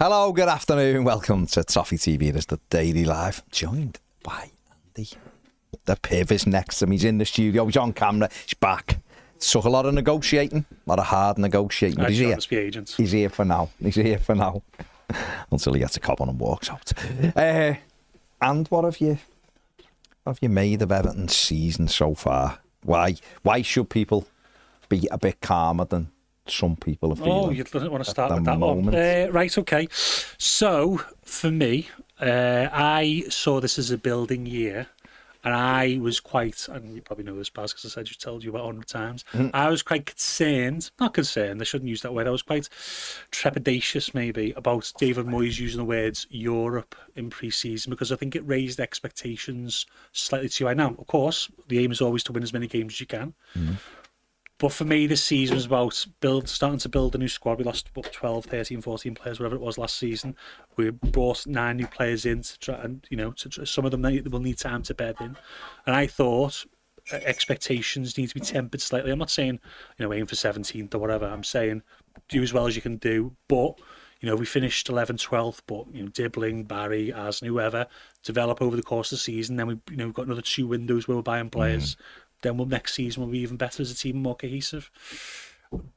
Hello, good afternoon. Welcome to Toffee TV. It is the Daily Live. Joined by Andy. The Piv is next to me. He's in the studio. He's on camera. He's back. Took a lot of negotiating. A lot of hard negotiating. But he's here. He's here for now. He's here for now. Until he gets a cop on and walks out. And what have you made of Everton's season so far? Why should people be a bit calmer than some people are feeling? Oh, you didn't want to start with that one. Right, okay. So, for me, I saw this as a building year, and I was quite, and you probably know this, Baz, because I said you told you about 100 times, I was quite concerned, not concerned, I shouldn't use that word, I was quite trepidatious maybe about David Moyes using the words Europe in pre-season, because I think it raised expectations slightly too high. Now, of course, the aim is always to win as many games as you can. But for me, this season was about starting to build a new squad. We lost about 12, 13, 14 players, whatever it was last season. We brought 9 new players in to try, and some of them will need time to bed in. And I thought expectations need to be tempered slightly. I'm not saying aim for 17th or whatever. I'm saying do as well as you can do. But we finished 11th, 12th. But Dibbling, Barry, Asn, whoever develop over the course of the season. Then we've got another 2 windows where we're buying players. Then next season we'll be even better as a team, more cohesive.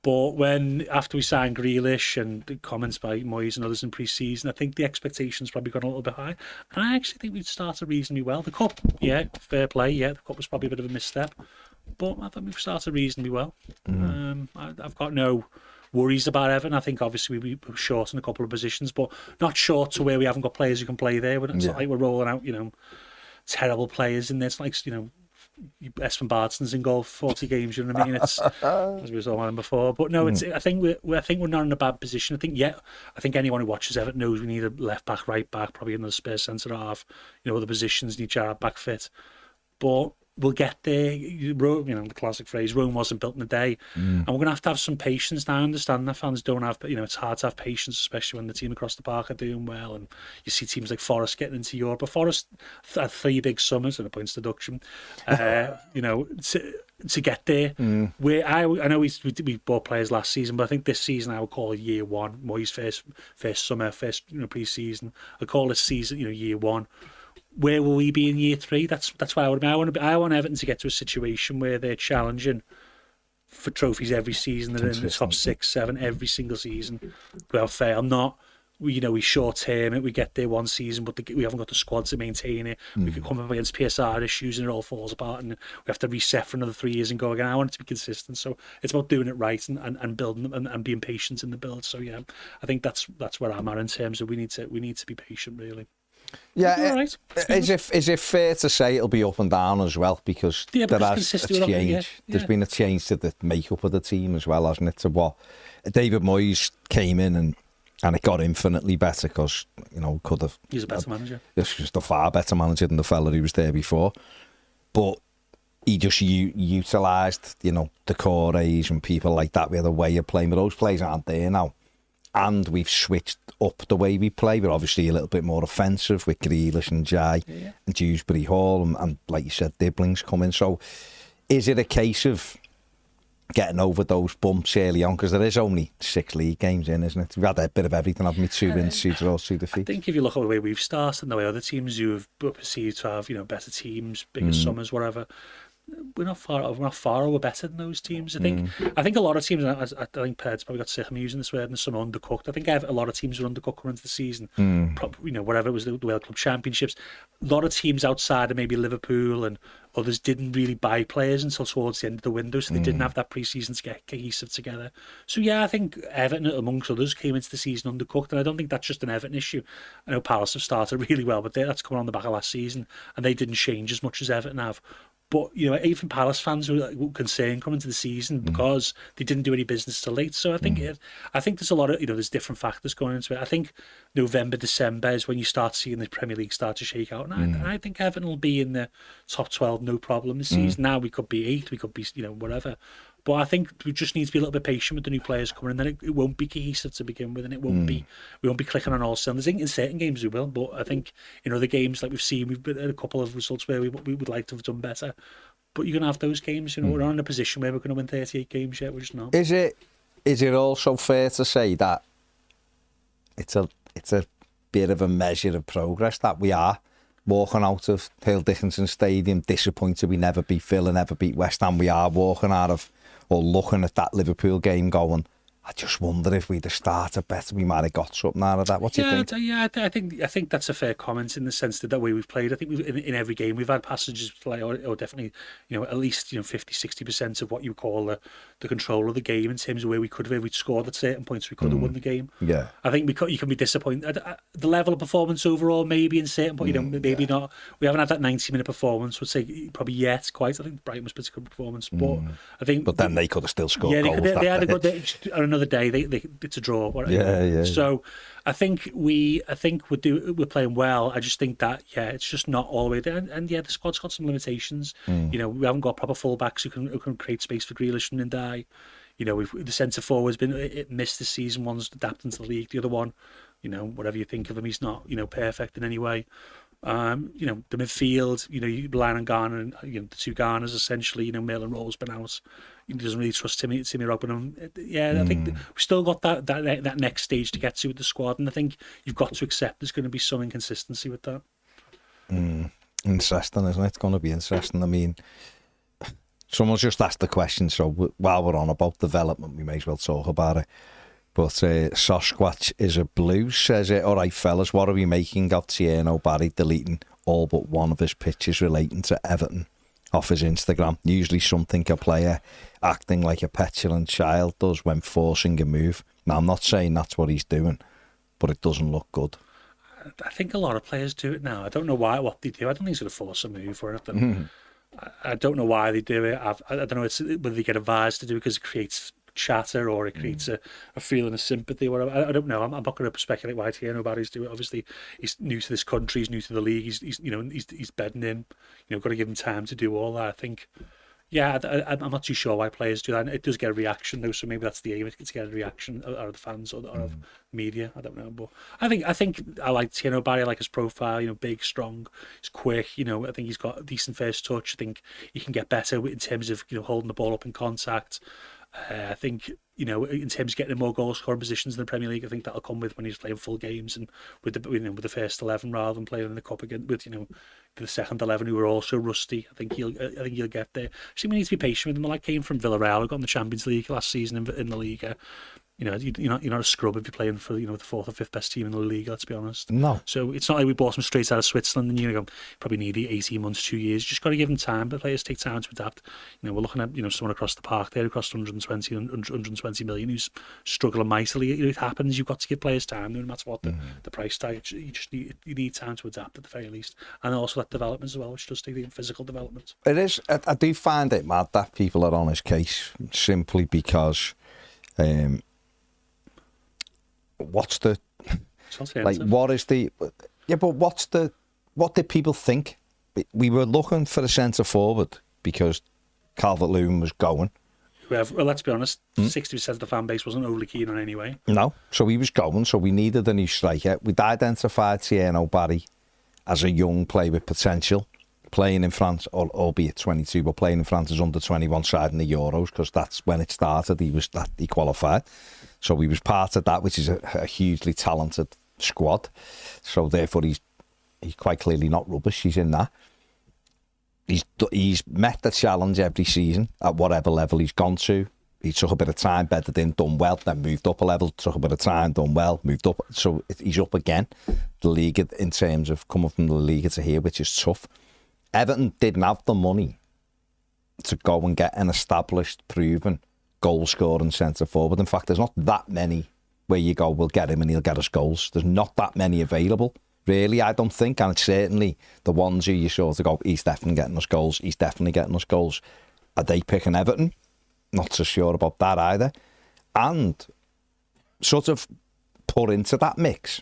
But after we signed Grealish and the comments by Moyes and others in pre-season, I think the expectations probably got a little bit high. And I actually think we'd started reasonably well. The Cup, yeah, fair play, yeah, the Cup was probably a bit of a misstep. But I think we've started reasonably well. I've got no worries about Everton. I think obviously we were short in a couple of positions, but not short to where we haven't got players who can play there. It's not like we're rolling out, terrible players in there. It's like, Espen Bardson's in goal for 40 games, you know what I mean? It's as we were talking about before. But no, I think we're not in a bad position. I think anyone who watches Everton knows we need a left back, right back, probably another spare centre half. Other positions need Jarrod back fit. But we'll get there. The classic phrase, Rome wasn't built in a day. And we're going to have some patience now. I understand that fans don't have, but it's hard to have patience, especially when the team across the park are doing well. And you see teams like Forest getting into Europe. But Forest had 3 big summers and a points deduction, to get there. Where I know we bought players last season, but I think this season I would call it year one. Moyes' first summer, first pre-season. I call this season year one. Where will we be in year 3? That's why I want Everton to get to a situation where they're challenging for trophies every season. They're in the top 6, 7 every single season without fail. Not we short term it. We get there one season, but we haven't got the squad to maintain it. We could come up against PSR issues and it all falls apart, and we have to reset for another 3 years and go again. I want it to be consistent, so it's about doing it right and building and being patient in the build. So yeah, I think that's where I'm at in terms of we need to be patient, really. Yeah, right. Is it fair to say it'll be up and down as well, because there has a change. There's been a change to the makeup of the team as well, hasn't it? To what David Moyes came in and it got infinitely better because could have. He's a better manager. He's just a far better manager than the fella who was there before, but he just utilised the core A's and people like that. We had a way of playing, but those players aren't there now. And we've switched up the way we play. We're obviously a little bit more offensive with Grealish and Jai and Dewsbury Hall. And like you said, Dibbling's coming. So is it a case of getting over those bumps early on? Because there is only 6 league games in, isn't it? We've had a bit of everything, haven't we? 2 wins, 2 draws, 2 defeats. I think if you look at the way we've started and the way other teams who have perceived to have, better teams, bigger summers, whatever, we're not far or we're better than those teams. I think a lot of teams, I think Ped's probably got sick of me using this word, and some undercooked. I think a lot of teams were undercooked coming into the season. Whatever it was, the World Club Championships. A lot of teams outside of maybe Liverpool and others didn't really buy players until towards the end of the window, so they didn't have that pre-season to get cohesive together. So yeah, I think Everton, amongst others, came into the season undercooked, and I don't think that's just an Everton issue. I know Palace have started really well, but that's coming on the back of last season, and they didn't change as much as Everton have. But even Palace fans were concerned coming into the season because they didn't do any business till late. So I think there's a lot of there's different factors going into it. I think November, December is when you start seeing the Premier League start to shake out, and I think Everton will be in the top 12 no problem this season. Now we could be 8th, we could be whatever. But I think we just need to be a little bit patient with the new players coming in. Then it won't be cohesive to begin with, and we won't be clicking on all cylinders. In certain games we will, but I think in other games like we've seen, we've been at a couple of results where we would like to have done better. But you're going to have those games. We're not in a position where we're going to win 38 games yet. We're just not. Is it also fair to say that it's it's a bit of a measure of progress that we are walking out of Hale Dickinson Stadium disappointed we never beat Villa, never beat West Ham. We are walking out of, or looking at that Liverpool game going, I just wonder if we'd have started better, we might have got something out of that. What do you think? I think that's a fair comment in the sense that the way we've played. I think in every game we've had passages like, or definitely, at least 50-60% of what you call the control of the game in terms of where we could have, if we'd scored at certain points, we could have won the game. Yeah, I think you can be disappointed. The level of performance overall, maybe in certain points, maybe not. We haven't had that 90-minute performance. Would say probably yet quite. I think Brien was a pretty good performance, but I think. But then they could have still scored. Yeah, goals they had a good day. Another day, it's a draw. Yeah. So I think we're playing well. I just think that it's just not all the way there. And the squad's got some limitations. We haven't got proper fullbacks who can create space for Grealish and Ndai. The centre forward's been missed this season. One's adapting to the league. The other one, whatever you think of him, he's not perfect in any way. The midfield, you rely on Garner and the two Garners essentially. Maitland Rowe's been out. He doesn't really trust Timmy Robinham. I think we've still got that next stage to get to with the squad, and I think you've got to accept there's going to be some inconsistency with that. Interesting, isn't it? It's going to be interesting. I mean, someone's just asked the question, so while we're on about development, we may as well talk about it. But Sasquatch is a Blue says it. All right, fellas, what are we making of Tierno Barry deleting all but one of his pictures relating to Everton off his Instagram? Usually something a player acting like a petulant child does when forcing a move. Now, I'm not saying that's what he's doing, but it doesn't look good. I think a lot of players do it now. I don't know what they do. I don't think he's going to force a move or anything. I don't know why they do it. I don't know whether they get advised to do it because it creates chatter or it creates a feeling of sympathy or whatever. I don't know. I'm not going to speculate why Tierno Barry's doing it. Obviously, he's new to this country. He's new to the league. He's bedding in. Got to give him time to do all that. I think. Yeah, I'm not too sure why players do that. It does get a reaction though, so maybe that's the aim. It's to get a reaction out of the fans or of media. I don't know, but I think I like Tierno Barry. I like his profile. big, strong, he's quick. I think he's got a decent first touch. I think he can get better in terms of holding the ball up in contact. I think in terms of getting more goal scoring positions in the Premier League, I think that'll come with when he's playing full games and with the first 11 rather than playing in the cup again with the second 11 who were also rusty. I think he'll get there. I think we need to be patient with him. Like came from Villarreal, who got in the Champions League last season in the Liga. You're not a scrub if you're playing for the fourth or fifth best team in the league. Let's be honest. No. So it's not like we bought him straight out of Switzerland and you probably need 18 months, 2 years. Just got to give him time. But players take time to adapt. We're looking at someone across the park there who cost 120 million who's struggling mightily. It happens. You've got to give players time, no matter what the price tag. You just need time to adapt at the very least, and also that development as well, which does take the physical development. It is. I do find it mad that people are on his case simply because. What's the what is the but what did people think? We were looking for a centre forward because Calvert-Lewin was going. Well, let's be honest, 60% of the fan base wasn't overly keen on anyway. No, so he was going, so we needed a new striker. We'd identified Tierno Barry as a young player with potential, playing in France, albeit 22, but playing in France's under-21 side in the Euros, because that's when it started. He qualified. So he was part of that, which is a hugely talented squad. So therefore, he's quite clearly not rubbish. He's in that. He's met the challenge every season at whatever level he's gone to. He took a bit of time, bedded in, done well, then moved up a level, took a bit of time, done well, moved up. So he's up again. The league, in terms of coming from the league to here, which is tough. Everton didn't have the money to go and get an established, proven goal-scoring centre-forward. In fact, there's not that many where you go, we'll get him and he'll get us goals. There's not that many available, really, I don't think. And it's certainly the ones who you sort of go, he's definitely getting us goals, he's definitely getting us goals. Are they picking Everton? Not so sure about that either. And sort of put into that mix,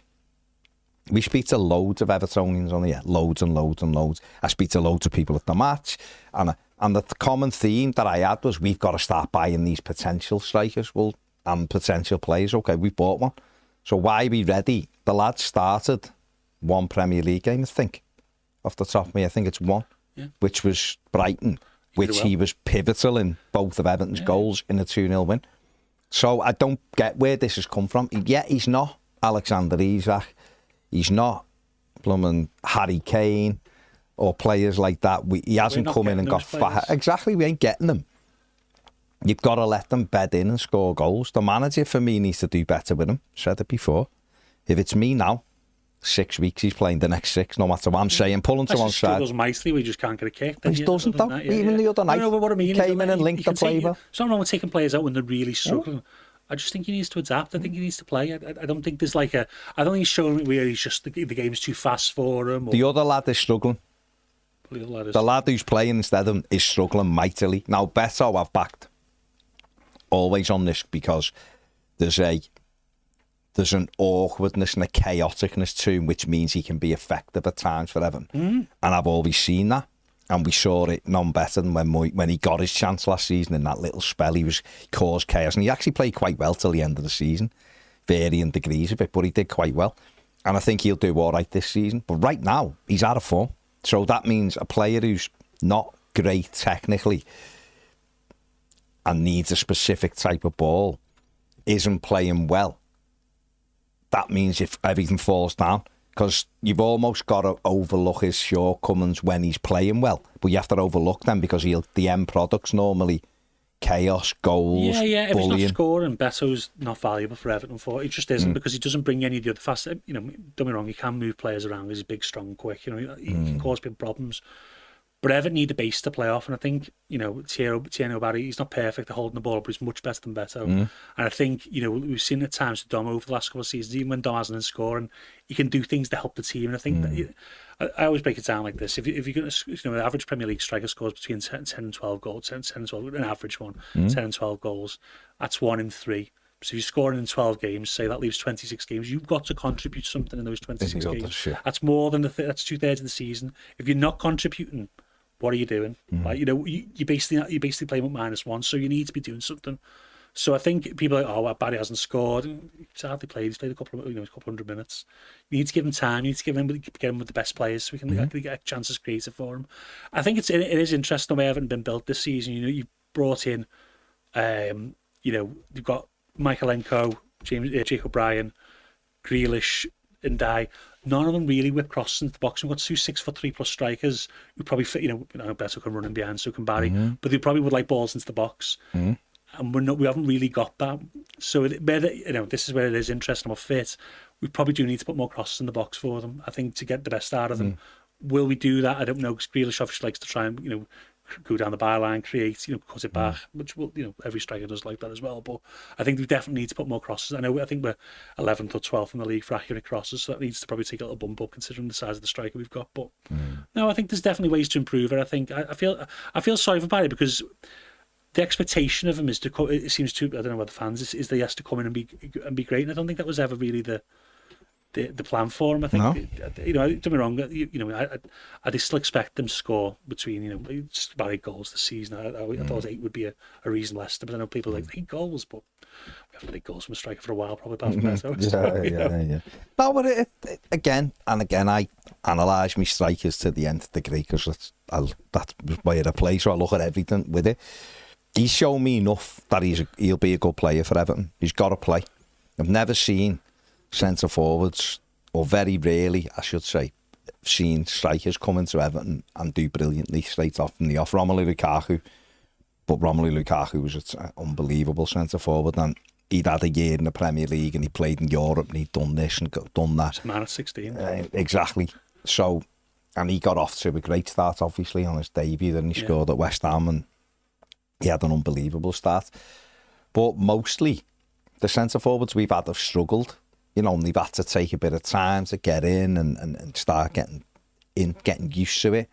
we speak to loads of Evertonians on here, loads and loads and loads. I speak to loads of people at the match, and the common theme that I had was we've got to start buying these potential strikers, and potential players. Okay, we bought one. So why are we ready? The lads started one Premier League game, I think, off the top of me. I think it's one, which was Brighton, which he was pivotal in both of Everton's goals in a 2-0 win. So I don't get where this has come from. Yet he's not Alexander Isak. He's not blooming Harry Kane or players like that. He hasn't come in and got fat. Exactly, we ain't getting them. You've got to let them bed in and score goals. The manager, for me, needs to do better with them. Said it before. If it's me now, 6 weeks he's playing the next 6, no matter what I'm saying. Pull him to one side. He does nicely, we just can't get a kick. He doesn't, though. Even the other night, what I mean, he came in and linked the play well. Something wrong with taking players out when they're really struggling. I just think he needs to adapt. I think he needs to play. I don't think there's like a... I don't think he's showing where he's just... The game's too fast for him. Or... The other lad is struggling. The lad who's playing instead of him is struggling mightily. Now, Beto I've backed always on this because there's an awkwardness and a chaoticness to him, which means he can be effective at times for Everton. And I've always seen that. And we saw it none better than when he got his chance last season in that little spell. He caused chaos. And he actually played quite well till the end of the season. Varying degrees of it, but he did quite well. And I think he'll do all right this season. But right now, he's out of form. So that means a player who's not great technically and needs a specific type of ball isn't playing well. That means if everything falls down, because you've almost got to overlook his shortcomings when he's playing well, but you have to overlook them because the end product's normally chaos, goals, if bullying. he's not scoring, Beto's not valuable for Everton for. It just isn't because he doesn't bring any of the other fast. Don't me wrong, he can move players around. He's big, strong, quick. He can cause big problems. But Everton need a base to play off, and I think Tierney Barry, he's not perfect at holding the ball, but he's much better than Beto. And I think we've seen at times with Dom over the last couple of seasons, even when Dom hasn't been scoring, he can do things to help the team. And I think that I always break it down like this: if you're going to, the average Premier League striker scores between 10 and 12 goals, 10 and 12, an average one, 10 and 12 goals. That's 1 in 3. So if you're scoring in 12 games, say that leaves 26 games, you've got to contribute something in those 26 games. That's more than that's 2/3 of the season. If you're not contributing, what are you doing? Like you basically playing with -1, so you need to be doing something. So I think people are like, well, Barry hasn't scored. He's hardly played. He's played a couple of 100 minutes. You need to give him time. You need to get him with the best players so we can actually get chances created for him. I think it is interesting the way Everton been built this season. You've brought in, you've got Michaelenko, Jacob Brien, Grealish, and Dye. None of them really whip crosses into the box. We've got 2 6'3" strikers who probably fit. Beto can run in behind, so can Barry, but they probably would like balls into the box. And we haven't really got that. So this is where it is interesting about fit. We probably do need to put more crosses in the box for them, I think, to get the best out of them. Will we do that? I don't know, because Grealish obviously likes to try and go down the byline, create, cut it back, which will, every striker does like that as well. But I think we definitely need to put more crosses. I think we're 11th or 12th in the league for accurate crosses, so that needs to probably take a little bump up considering the size of the striker we've got. But no, I think there's definitely ways to improve it. I think I feel sorry for Barry because the expectation of him is to. It seems to, I don't know what the fans is that he has to come in and be great. And I don't think that was ever really the plan for him. I think don't be wrong. I still expect them to score between about 8 goals this season. I thought 8 would be a reason less. But I know people are like 8 goals, but we haven't had 8 goals from a striker for a while, probably apart from Beto. Yeah. No, but it, again, I analyse my strikers to the nth degree because that's where I play. So I look at everything with it. He's shown me enough that he'll be a good player for Everton. He's got to play. I've never seen centre forwards, or very rarely, I should say, seen strikers come into Everton and do brilliantly straight off from the off. Romelu Lukaku was an unbelievable centre forward, and he'd had a year in the Premier League and he played in Europe and he'd done this and done that. Man at 16. Exactly. So, and he got off to a great start, obviously, on his debut. Then he scored at West Ham and he had an unbelievable start. But mostly, the centre forwards we've had have struggled. They've had to take a bit of time to get in and start getting used to it.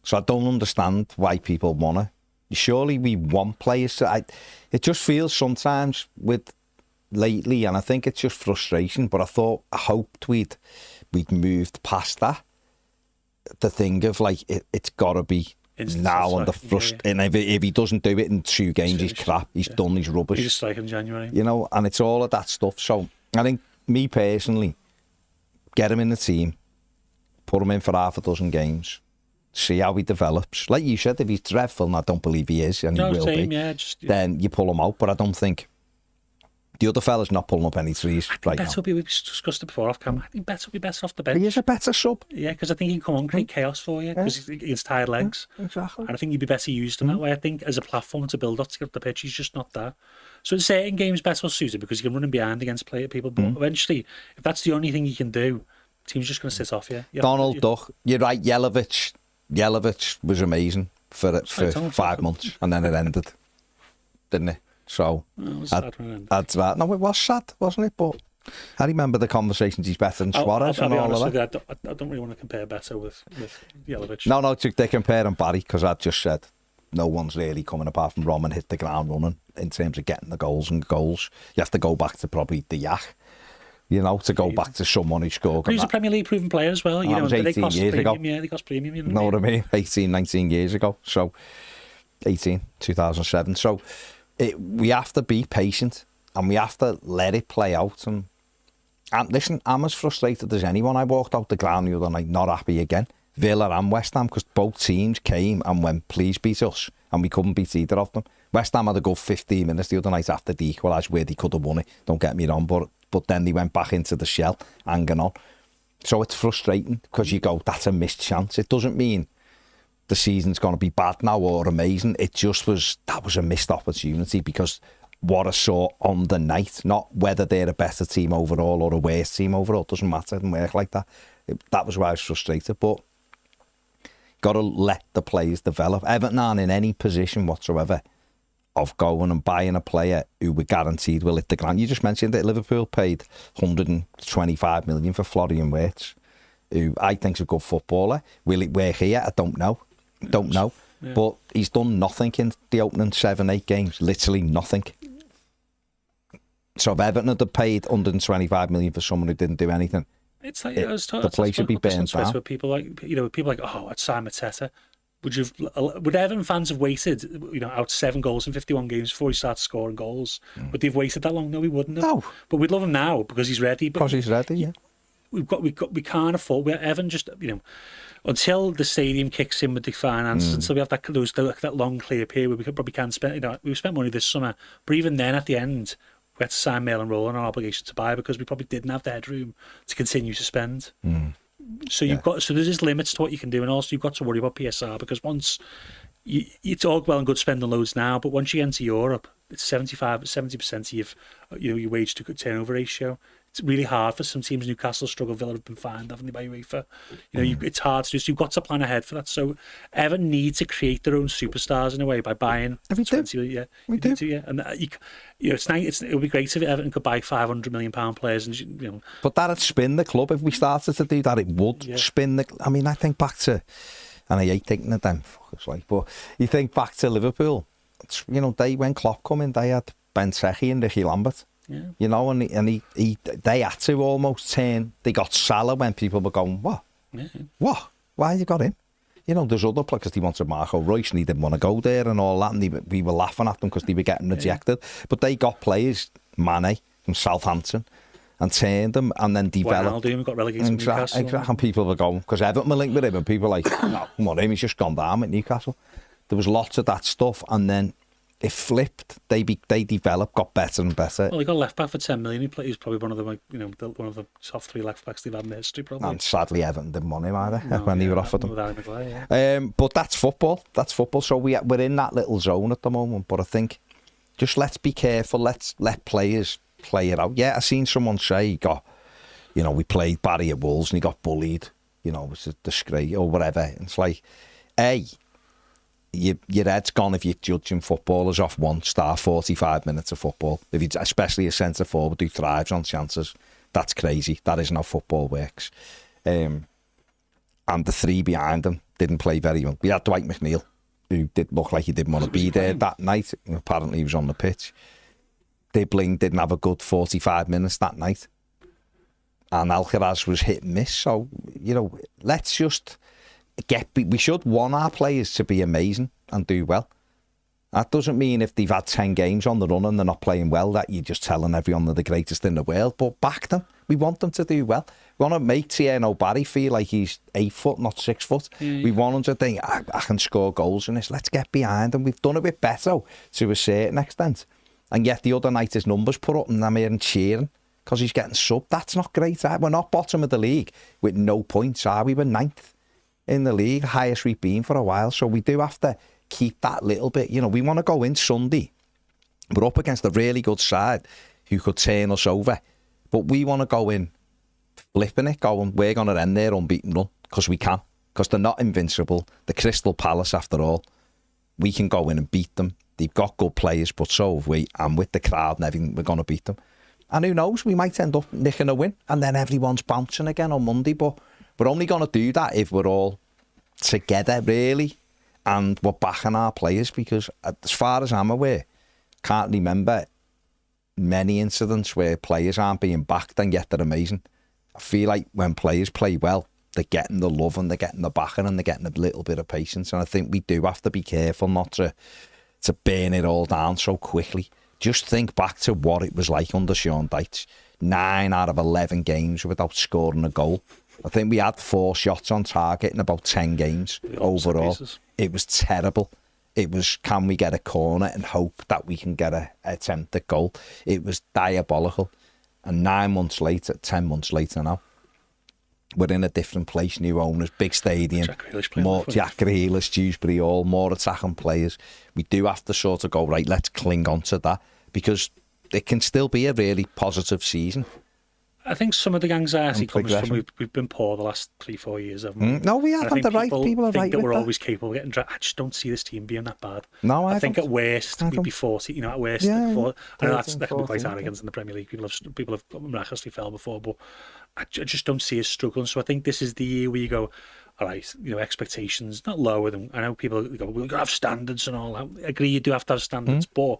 So I don't understand why people want to. Surely we want players to... It just feels sometimes with lately, and I think it's just frustration, but I hoped we'd moved past that. The thing of it's got to be now on the and if he doesn't do it in 2 games, he's crap. He's done. He's rubbish. He's just like in January. And it's all of that stuff. So I think, me personally, get him in the team, put him in for half a dozen games, see how he develops. Like you said, if he's dreadful, and I don't believe he is, and he will be, then you pull him out. But I don't think The other fella's not pulling up any threes right now. We've discussed it before off camera. I think Betts will be better off the bench. He is a better sub. Yeah, because I think he can come on, create chaos for you because he's tired legs. Exactly. And I think he'd be better used in that way. I think as a platform to build up to get up the pitch, he's just not there. So in certain games, Betts will suit it because he can run in behind against people. But eventually, if that's the only thing he can do, the team's just going to sit off you. Donald Duck, you're right. Jelic was amazing for 5 months, and then it ended, didn't it? So it was sad when it ended. That's right. No, it was sad, wasn't it? But I remember the conversations. He's better than Suarez and all of that. I don't really want to compare Beto with Jelic. No, they compare him Barry because I just said no one's really coming apart from Rom and hit the ground running in terms of getting the goals. You have to go back to probably the Yak, to go back to someone who scored. But he's a Premier League proven player as well. That was 18 years ago. Yeah, they cost premium. You know what I mean? 18, 19 years ago. So 2007. So we have to be patient and we have to let it play out. And listen, I'm as frustrated as anyone. I walked out the ground the other night not happy again. Villa and West Ham, because both teams came and went, please beat us, and we couldn't beat either of them. West Ham had a good 15 minutes the other night after the equalised where they could have won it, don't get me wrong, but then they went back into the shell, hanging on. So it's frustrating because you go, that's a missed chance. It doesn't mean the season's going to be bad now or amazing. It just that was a missed opportunity because what I saw on the night, not whether they're a better team overall or a worse team overall, doesn't matter, it doesn't work like that. That was why I was frustrated, but got to let the players develop. Everton aren't in any position whatsoever of going and buying a player who we're guaranteed will hit the ground. You just mentioned that Liverpool paid 125 million for Florian Wirtz, who I think's a good footballer. Will it work here? I don't know. Yeah. But he's done nothing in the opening 7-8 games. Literally nothing. So if Everton had paid 125 million for someone who didn't do anything, it's like the place should be burned down. With people like it's Simon Teta. Would Everton fans have waited, out 7 goals in 51 games before he starts scoring goals? Would they've waited that long? No, we wouldn't have. No. But we'd love him now because he's ready. Because he's ready, yeah. We can't afford. Everton just until the stadium kicks in with the finances, until we have that long clear period where we probably can't spend. We've spent money this summer, but even then, at the end, we had to sign mail and roll on our obligation to buy because we probably didn't have the headroom to continue to spend. So there's just limits to what you can do, and also you've got to worry about PSR because once you talk well and good spending loads now, but once you get into Europe, it's 70% of your wage to turnover ratio. It's really hard for some teams. Newcastle struggle. Villa have been fined, haven't they, by UEFA? It's hard to do. So you've got to plan ahead for that. So Everton need to create their own superstars in a way by buying 20. Yeah, we do. Yeah, and it's nice. It would be great if Everton could buy £500 million players, and But that'd spin the club if we started to do that. It would spin the. I mean, I think back to, and I hate thinking of them. But you think back to Liverpool. They when Klopp come in, they had Ben Sechi and Ricky Lambert. Yeah. And they had to almost turn. They got Salah when people were going, what? Yeah. What? Why you got him? There's other players because he wanted Marco Reus and he didn't want to go there and all that, and we were laughing at them because they were getting rejected. But they got players, Mane from Southampton, and turned them and then developed. Wijnaldum got relegated to Newcastle. Exactly, and people were going because Everton were linked with him, and people were like, no, come on, he's just gone down at Newcastle. There was lots of that stuff, and then it flipped. They developed, got better and better. Well, he got left back for 10 million. He's probably one of the one of the top 3 left backs they've had in history, probably. And sadly, Everton didn't want him either when they were offered him. But but that's football. That's football. So we're in that little zone at the moment. But I think just let's be careful. Let's let players play it out. Yeah, I seen someone say he got, we played Barry at Wolves and he got bullied. It was a disgrace or whatever. And it's like, your head's gone if you're judging footballers off 45 minutes of football. Especially a centre forward who thrives on chances, that's crazy. That isn't how football works. And the 3 behind him didn't play very well. We had Dwight McNeil, who did look like he didn't want to be there that night. Apparently he was on the pitch. Dibbling didn't have a good 45 minutes that night. And Alcaraz was hit and miss. So, let's just we should want our players to be amazing and do well. That doesn't mean if they've had 10 games on the run and they're not playing well that you're just telling everyone they're the greatest in the world, but back them. We want them to do well. We want to make Tierno Barry feel like he's 8 foot, not 6 foot. We want him to think, I can score goals in this. Let's get behind him. We've done it with Beto to a certain extent. And yet the other night his numbers put up and I'm here and cheering because he's getting subbed. That's not great. We're not bottom of the league with no points, are we? We're 9th in the league, highest we've been for a while. So we do have to keep that little bit. You know, we want to go in Sunday. We're up against a really good side who could turn us over. But we want to go in flipping it, going, we're going to end their unbeaten run because we can. Because they're not invincible. The Crystal Palace, after all. We can go in and beat them. They've got good players, but so have we. And with the crowd and everything, we're going to beat them. And who knows, we might end up nicking a win. And then everyone's bouncing again on Monday. But we're only going to do that if we're all together, really. And we're backing our players. Because as far as I'm aware, can't remember many incidents where players aren't being backed and yet they're amazing. I feel like when players play well, they're getting the love and they're getting the backing and they're getting a little bit of patience. And I think we do have to be careful not to burn it all down so quickly. Just think back to what it was like under Sean Dyche. 9 out of 11 games without scoring a goal. I think we had 4 shots on target in about 10 games overall. It was terrible. It was, can we get a corner and hope that we can get a attempt at goal? It was diabolical. And 9 months later, 10 months later now, we're in a different place, new owners, big stadium, more Jack Grealish, Dewsbury Hall, more attacking players. We do have to sort of go, right, let's cling on to that because it can still be a really positive season. I think some of the anxiety comes from we've been poor the last 3-4 years, haven't we? No, we haven't. The right people are right. That we're always capable of getting dragged. I just don't see this team being that bad. No, I think at worst we'd be 40. You know, at worst, I know that can be quite arrogant in the Premier League. People have miraculously fell before, but I just don't see us struggling. So I think this is the year where you go, all right, you know, expectations not lower than I know people go. We've got to have standards and all that. I agree, you do have to have standards, but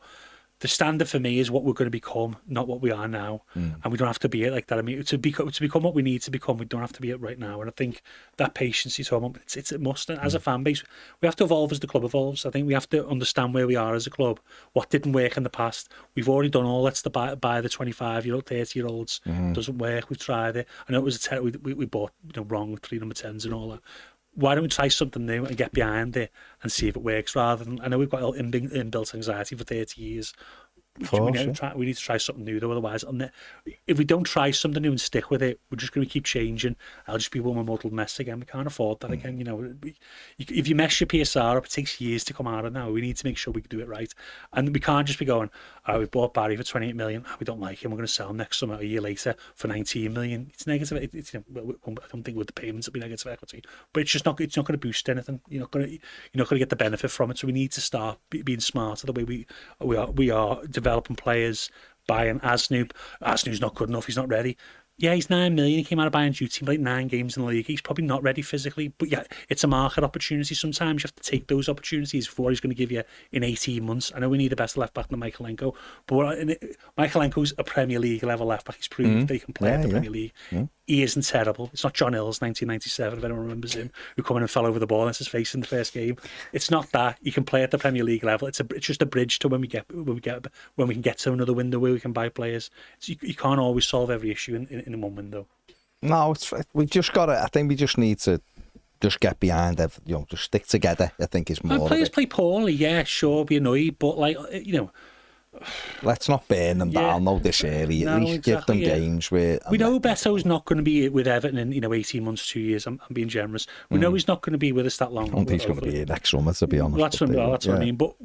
the standard for me is what we're going to become, not what we are now. And we don't have to be it like that. I mean, to become what we need to become, we don't have to be it right now. And I think that patience you talk about, it's a must. And as a fan base, we have to evolve as the club evolves. I think we have to understand where we are as a club, what didn't work in the past. We've already done all that's to buy the 25-year-old, 30-year-olds. Doesn't work. We've tried it. I know it was we bought wrong 3 number 10s and all that. Why don't we try something new and get behind it and see if it works rather than, I know we've got inbuilt anxiety for 30 years. We need to try something new though, otherwise if we don't try something new and stick with it, we're just going to keep changing. I'll just be one muddled mess again. We can't afford that again. You know, if you mess your PSR up, it takes years to come out of now. We need to make sure we can do it right, and we can't just be going, we bought Barry for 28 million, we don't like him, we're going to sell him next summer, a year later for 19 million. It's negative. I don't think with the payments it'll be negative equity, but it's not going to boost anything. You're not going to get the benefit from it. So we need to start being smarter the way we are developing players. Buying Asnew's not good enough, he's not ready. Yeah, he's 9 million. He came out of Bayern duty, played 9 games in the league. He's probably not ready physically, but yeah, it's a market opportunity. Sometimes you have to take those opportunities for what he's going to give you in 18 months. I know we need a better left back than Michaelenko, but Michaelenko's a Premier League level left back. He's proved that he can play at the Premier League. He isn't terrible. It's not John Hills, 1997, if anyone remembers him, who come in and fell over the ball and his face in the first game. It's not that. He can play at the Premier League level. It's just a bridge to when we can get to another window where we can buy players. So you can't always solve every issue in one window. No, we've just got to. I think we just need to just get behind it. Just stick together. I think is more. Players play poorly, yeah, sure, be annoyed, but let's not burn them down though this early. At least give them games where we know Beto's not going to be with Everton in 18 months, 2 years. I'm being generous. We know he's not going to be with us that long. I don't think he's going to be here next summer, to be honest. Well, that's what I mean. But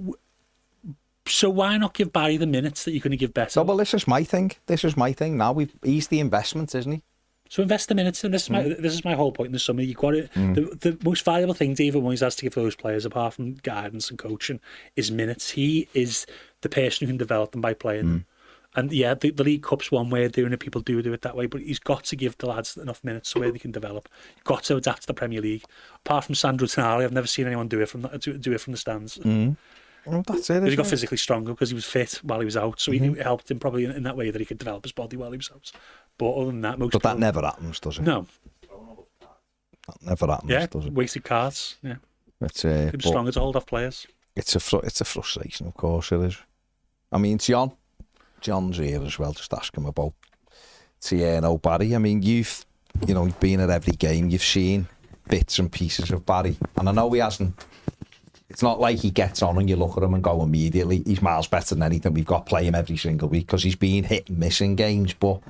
so why not give Barry the minutes that you're going to give Beto? No, well, this is my thing. Now he's the investment, isn't he? So invest the minutes, and this is my whole point in the summer. You've got it. The most valuable thing David Moyes has to give those players, apart from guidance and coaching, is minutes. He is the person who can develop them by playing them. And yeah, the League Cup's one way of doing it. People do it that way, but he's got to give the lads enough minutes so where they can develop. You've got to adapt to the Premier League. Apart from Sandro Tonali, I've never seen anyone do it from the stands. Well, that's it. He got physically stronger because he was fit while he was out, so he helped him probably in that way that he could develop his body while he was out. But other than that, that never happens, does it? No, that never happens, does it? Wasted cards. Yeah, it's stronger to hold off players. It's a frustration, of course it is. I mean, John's here as well. Just ask him about Tierno, Barry. I mean, you've been at every game. You've seen bits and pieces of Barry, and I know he hasn't It's not like he gets on and you look at him and go immediately, he's miles better than anything. We've got to play him every single week because he's been hit and miss in games. But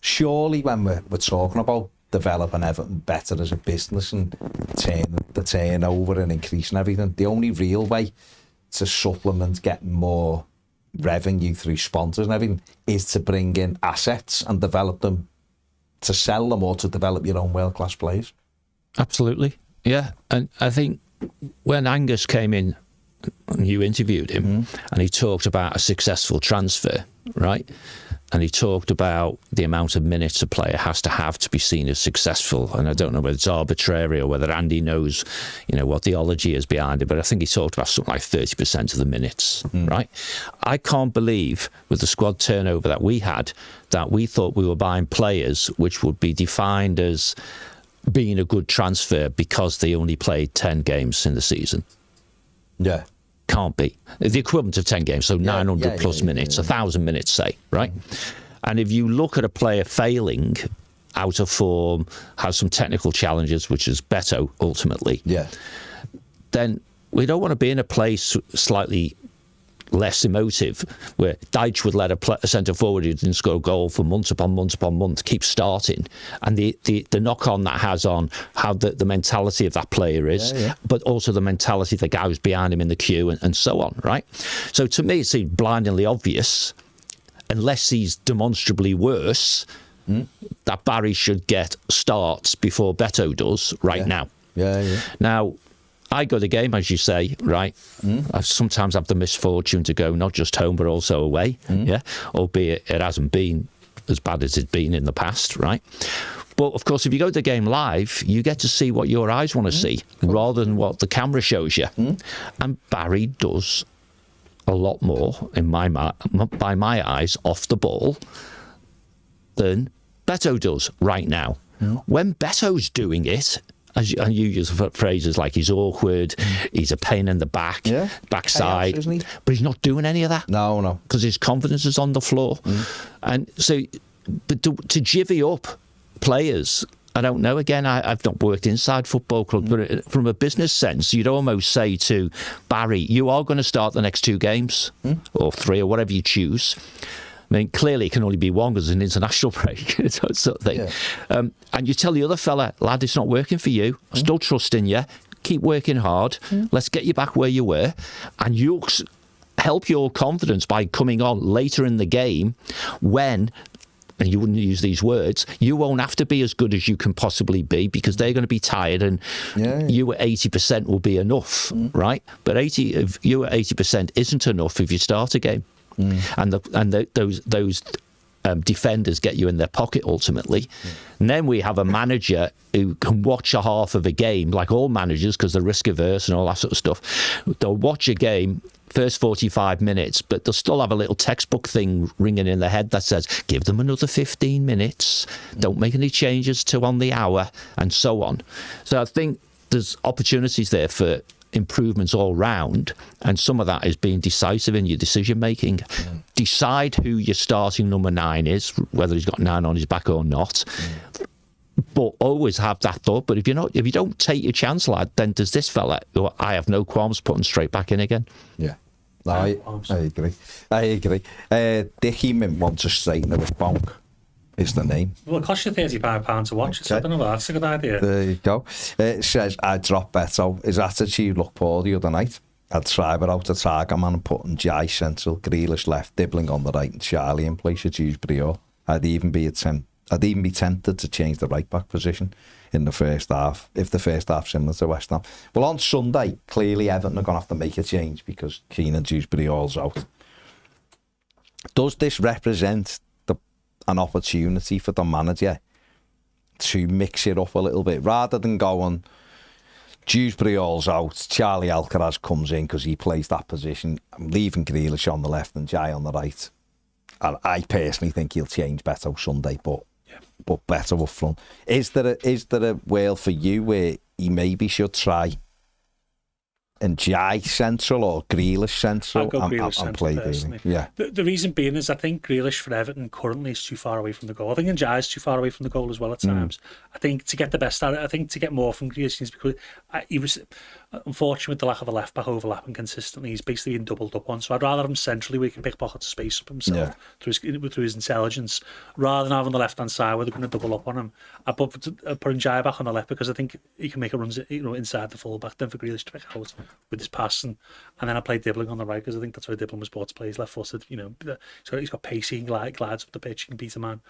surely when we're talking about developing Everton better as a business and the turnover and increasing everything, the only real way to supplement getting more revenue through sponsors and everything is to bring in assets and develop them, to sell them or to develop your own world-class players. Absolutely, yeah. And I think when Angus came in and you interviewed him and he talked about a successful transfer, right? And he talked about the amount of minutes a player has to be seen as successful. And I don't know whether it's arbitrary or whether Andy knows, what theology is behind it, but I think he talked about something like 30% of the minutes, right? I can't believe with the squad turnover that we had that we thought we were buying players which would be defined as being a good transfer because they only played 10 games in the season. Yeah. Can't be. The equivalent of 10 games, so 900 plus minutes, 1,000 minutes, say, right? And if you look at a player failing, out of form, has some technical challenges, which is Beto ultimately, then we don't want to be in a place slightly less emotive, where Deitch would let a centre forward who didn't score a goal for months upon months upon months keep starting, and the knock-on that has on how the mentality of that player is, but also the mentality of the guy who's behind him in the queue and so on, right? So to me, it's blindingly obvious, unless he's demonstrably worse, that Barry should get starts before Beto does now. Now, I go to the game, as you say, right? I sometimes have the misfortune to go not just home, but also away, albeit it hasn't been as bad as it's been in the past, right? But, of course, if you go to the game live, you get to see what your eyes want to see rather than what the camera shows you. And Barry does a lot more, by my eyes, off the ball than Beto does right now. When Beto's doing it, and you use phrases like he's awkward, he's a pain in the backside, Chaos, isn't he? but he's not doing any of that. No. Because his confidence is on the floor. And so, but to jivvy up players, I don't know, again, I've not worked inside football clubs, but from a business sense, you'd almost say to Barry, you are going to start the next 2 games, or 3, or whatever you choose. I mean, clearly it can only be one because it's an international break, that sort of thing. And you tell the other fella, lad, it's not working for you. I still trust in you. Keep working hard. Let's get you back where you were. And you'll help your confidence by coming on later in the game when, and you wouldn't use these words, you won't have to be as good as you can possibly be because they're going to be tired and you at 80% will be enough, right? But if you at 80% isn't enough if you start a game. And those defenders get you in their pocket ultimately. And then we have a manager who can watch a half of a game, like all managers, because they're risk averse and all that sort of stuff. They'll watch a game first 45 minutes, but they'll still have a little textbook thing ringing in their head that says, give them another 15 minutes, don't make any changes to on the hour, and so on. So I think there's opportunities there for improvements all round, and some of that is being decisive in your decision making. Decide who your starting number 9 is, whether he's got 9 on his back or not. But always have that thought. But if you don't take your chance, lad, then does this fella, who I have no qualms putting straight back in again. No, I agree. Dickie Mint wants to straighten it with Bonk. Is the name. Well, it costs you £35 to watch it, so I don't know, that's a good idea. There you go. It says, I dropped Beto. His attitude looked poor the other night. I'd try it out to target man and put in Jai central, Grealish left, Dibbling on the right and Charlie in place of Dewsbury. I'd even be tempted to change the right back position in the first half, if the first half similar to West Ham. Well, on Sunday, clearly Everton are going to have to make a change because Keane and Dewsbury all's out. Does this represent an opportunity for the manager to mix it up a little bit rather than going Dewsbury all's out, Charlie Alcaraz comes in because he plays that position, I'm leaving Grealish on the left and Jai on the right? And I personally think he'll change Beto Sunday, but Beto up front. Is there a world for you where he maybe should try Ndiaye central or Grealish central? I'll go Grealish central personally. Yeah. The reason being is I think Grealish for Everton currently is too far away from the goal. I think Ndiaye is too far away from the goal as well at times. I think to get the best out of it, I think to get more from Grealish is because he was unfortunate with the lack of a left back overlapping consistently. He's basically been doubled up on. So I'd rather him centrally where he can pick pockets of space up himself through his intelligence, rather than having the left hand side where they're going to double up on him. I put Ndiaye back on the left because I think he can make a runs inside the full back, then for Grealish to pick out with his passing, and then I played Dibbling on the right because I think that's where Dibbling was brought to play. He's left-footed, so he's got pacey and glides up the pitch. He can beat a man.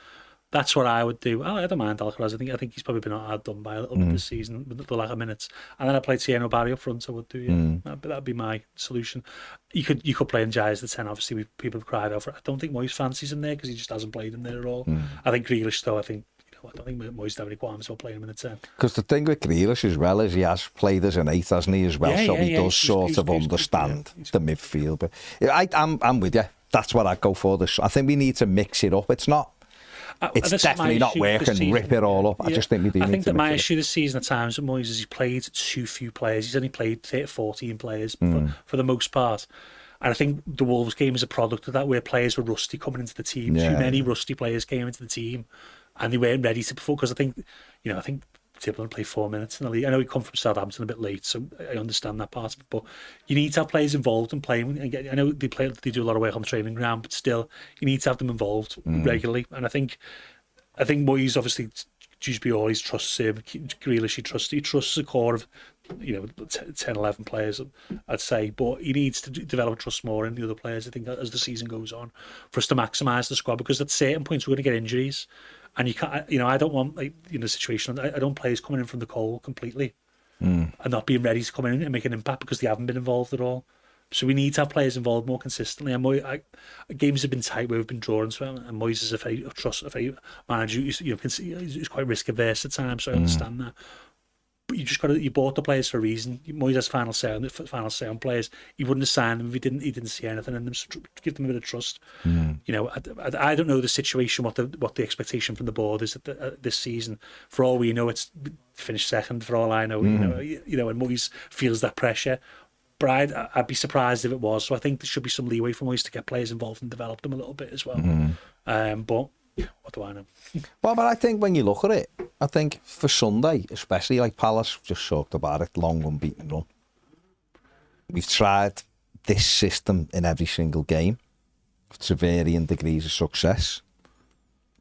That's what I would do. I don't mind Alcaraz. I think he's probably been hard done by a little bit this season with the lack of minutes. And then I played Tieno Barry up front. I would do. That'd be my solution. You could play Ndiaye as the 10. Obviously, people have cried over it. I don't think Moyes fancies him there because he just hasn't played him there at all. I think Grealish though. I don't think Moyes have any qualms about playing him in the 10. Because the thing with Grealish as well is he has played as an 8, hasn't he, as well? He does sort of understand the midfield. But I'm with you. That's what I'd go for. I think we need to mix it up. It's definitely not working, rip it all up. I just think we do. I think that my issue this season at times with Moyes is he's played too few players. He's only played 14 players for the most part. And I think the Wolves game is a product of that, where players were rusty coming into the team. Too many rusty players came into the team, and they weren't ready to perform. Because I think Dibbling played 4 minutes in the league. I know he come from Southampton a bit late, so I understand that part of it. But you need to have players involved and playing. I know they do a lot of work on the training ground, but still, you need to have them involved regularly. And I think Moyes obviously, Dewsbury always trusts him. Grealish, he trusts a core of 10, 11 players, I'd say, but he needs to develop trust more in the other players, I think, as the season goes on, for us to maximise the squad, because at certain points we're going to get injuries, and you can't, I don't want, a situation, I don't want players coming in from the cold completely and not being ready to come in and make an impact because they haven't been involved at all. So we need to have players involved more consistently. And games have been tight where we've been drawing, and Moyes is a very manager. He's quite risk averse at times, so I understand that. But you bought the players for a reason. Moyes has final say on players. He wouldn't have signed them if he didn't see anything in them. So give them a bit of trust. I don't know the situation, what the expectation from the board is this season. For all we know, it's finished second. For all I know, and Moyes feels that pressure. But I'd be surprised if it was. So I think there should be some leeway for Moyes to get players involved and develop them a little bit as well. But what do I know? Well, but I think when you look at it, I think for Sunday, especially like Palace, just talked about it, long unbeaten run. We've tried this system in every single game to varying degrees of success.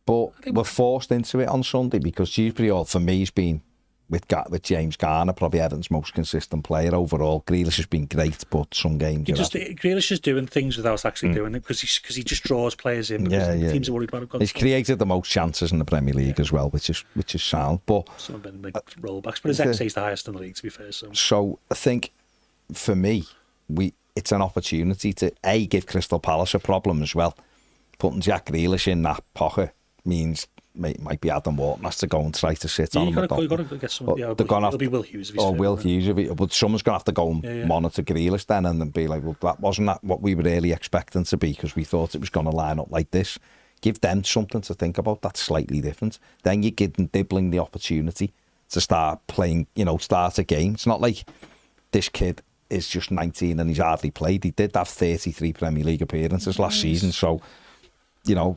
But we're forced into it on Sunday because Dewsbury, for me, has been, with James Garner, probably Everton's most consistent player overall. Grealish has been great, but some games... Grealish is doing things without actually doing it because he just draws players in because the teams are worried about him. He's created the most chances in the Premier League as well, which is sound. But some have been rollbacks, but his XA is the highest in the league, to be fair. So I think, for me, it's an opportunity to, give Crystal Palace a problem as well. Putting Jack Grealish in that pocket means... might be Adam Wharton has to go and try to sit on him. You've got to get someone. It'll be Will Hughes. Will Hughes. But someone's going to have to go and monitor Grealish then and then be like, well, that wasn't what we were really expecting to be because we thought it was going to line up like this. Give them something to think about. That's slightly different. Then you give them Dibbling the opportunity to start playing, start a game. It's not like this kid is just 19 and he's hardly played. He did have 33 Premier League appearances last season, so...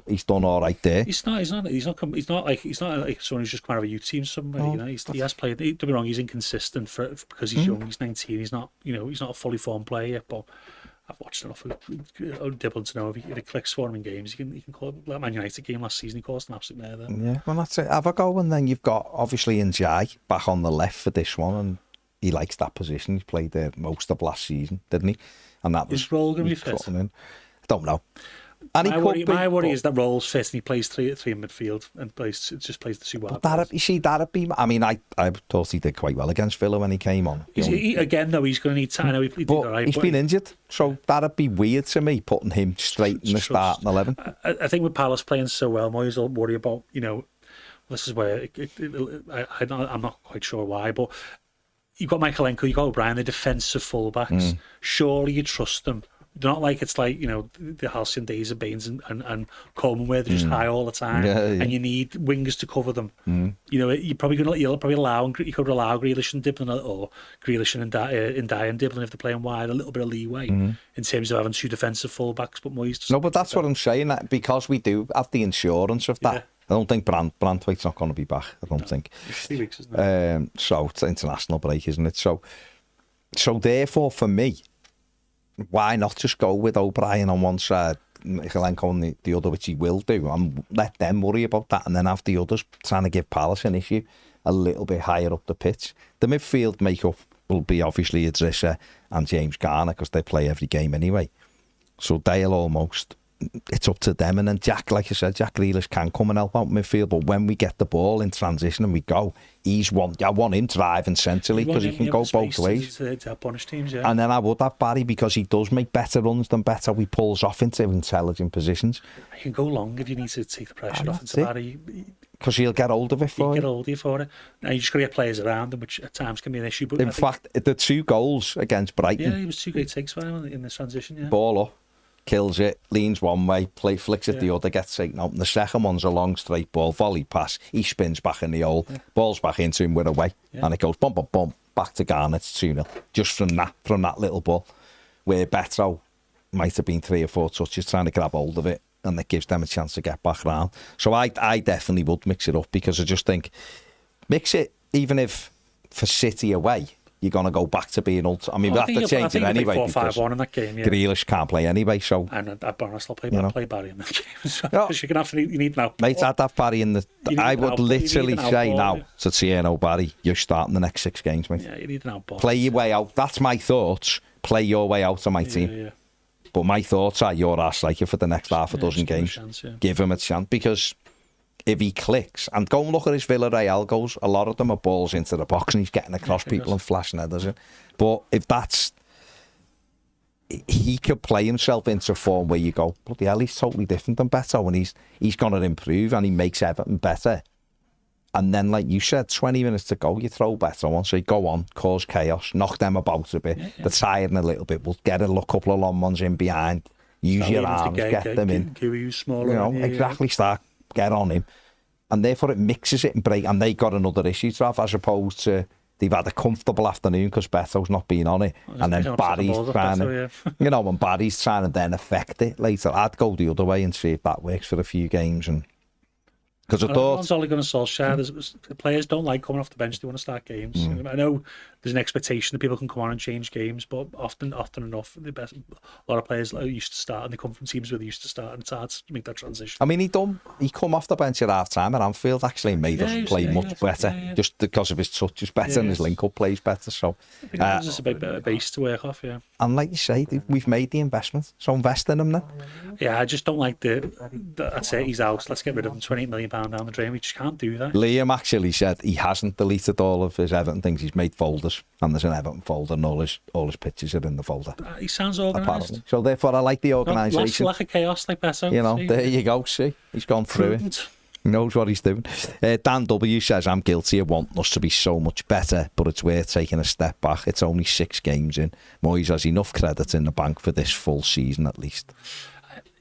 he's done all right there. He's not like someone who's just come out of a youth team somewhere. He has played. Don't be wrong, he's inconsistent because he's young. He's 19. He's not a fully formed player yet. But I've watched enough of Dibbling to know if it clicks for him in games, he can call it. That Man United game last season, he caused an absolute murder. Yeah, well that's it. Have a go, and then you've got obviously Ndiaye back on the left for this one, and he likes that position. He played there most of last season, didn't he? And that was his role going to be fit. I don't know. And my worry is that Rolls fit and he plays three in midfield and plays the two wide. That'd be. I mean, I thought he did quite well against Villa when he came on. Again, though, he's going to need time. I know he did all right. He's been injured, so that'd be weird to me, putting him straight in the starting 11. I think with Palace playing so well, Moyes will worry about, this is where I'm not quite sure why, but you've got Michaelenko, you've got Brien, the defensive fullbacks. Surely you trust them They're not like it's like, the halcyon days of Baines and Coleman where they're just high all the time, and you need wingers to cover them. You'll probably allow Grealish and Dibbling, or Grealish and Ndiaye and Dibbling if they're playing wide, a little bit of leeway in terms of having two defensive fullbacks, but Moyes. No, but that's what I'm saying. That because we do have the insurance of that. I don't think Brandtwaite's not going to be back. I don't think. 3 weeks, isn't it? So it's an international break, isn't it? So therefore, for me, why not just go with O'Brien on one side, Michaelenko on the other, which he will do, and let them worry about that, and then have the others trying to give Palace an issue a little bit higher up the pitch. The midfield makeup will be obviously Idrissa and James Garner because they play every game anyway. So they'll almost... It's up to them, and then Jack, like you said, Jack Grealish can come and help out midfield, but when we get the ball in transition and we go, I want him driving centrally because he can go both ways. To punish teams, yeah. And then I would have Barry because he does make better runs than Beto. He pulls off into intelligent positions. You can go long if you need to take the pressure off into Barry. Because he'll get hold of it for you. He'll get hold of you for it. Now you just got to get players around him, which at times can be an issue. But in fact, the 2 goals against Brighton. Yeah, he was 2 great takes for him in the transition, yeah. Ball up. Kills it, leans one way, flicks it the other, gets taken out. And the second one's a long straight ball, volley pass. He spins back in the hole, ball's back into him with a way, and it goes bump, bump, bump, back to Garner, it's 2-0. Just from that little ball, where Beto might have been 3 or 4 touches trying to grab hold of it, and it gives them a chance to get back round. So I definitely would mix it up, because I just think, mix it, even if for City away, you're going to go back to being I mean, we'll have to change it anyway. 4-5-1 in that game, yeah. Grealish can't play anyway, so... And Barnes will play Barry in that game. So you need now. Mate, I'd have Barry in the... I would literally say now to Tierney, Barry, you're starting the next 6 games, mate. Yeah, you need an outball. Play your way out. That's my thoughts. Play your way out of my team. Yeah. But my thoughts are you're our striker for the next half a dozen games. Give him a chance, because... If he clicks, and go and look at his Villarreal goals, a lot of them are balls into the box and he's getting across people and flashing headers in. But if that's... He could play himself into form where you go, bloody hell, he's totally different than Beto, and he's going to improve and he makes Everton better. And then, like you said, 20 minutes to go, you throw Beto on, so you go on, cause chaos, knock them about a bit. They're tiring a little bit. We'll get a couple of long ones in behind, use your arms, get them in. Exactly, start... Get on him, and therefore it mixes it and break, and they got another issue to have, as opposed to they've had a comfortable afternoon because Beto's not been on it, and then Barry's trying to, and Barry's trying to then affect it later. I'd go the other way and see if that works for a few games, and because I thought everyone's only going to Solskjaer. Players don't like coming off the bench; they want to start games. I know there's an expectation that people can come on and change games, but often enough, a lot of players are used to start, and they come from teams where they used to start, and it's hard to make that transition. I mean, he come off the bench at half time at Anfield, actually made us play much better, just because of his touch is better and his link-up plays better. So I think there's just a better base to work off, yeah. And like you say, we've made the investment, so invest in him then. Yeah, I just don't like that's it, he's out, let's get rid of him, £28 million down the drain. We just can't do that. Liam actually said he hasn't deleted all of his Everton things. He's made folders, and there's an Everton folder, and all his pictures are in the folder. He sounds organised. So therefore, I like the organisation. Less lack of chaos, like Beto. There you go. See, he's gone through it. He knows what he's doing. Dan W says, I'm guilty of wanting us to be so much better, but it's worth taking a step back. It's only 6 games in. Moyes has enough credit in the bank for this full season at least.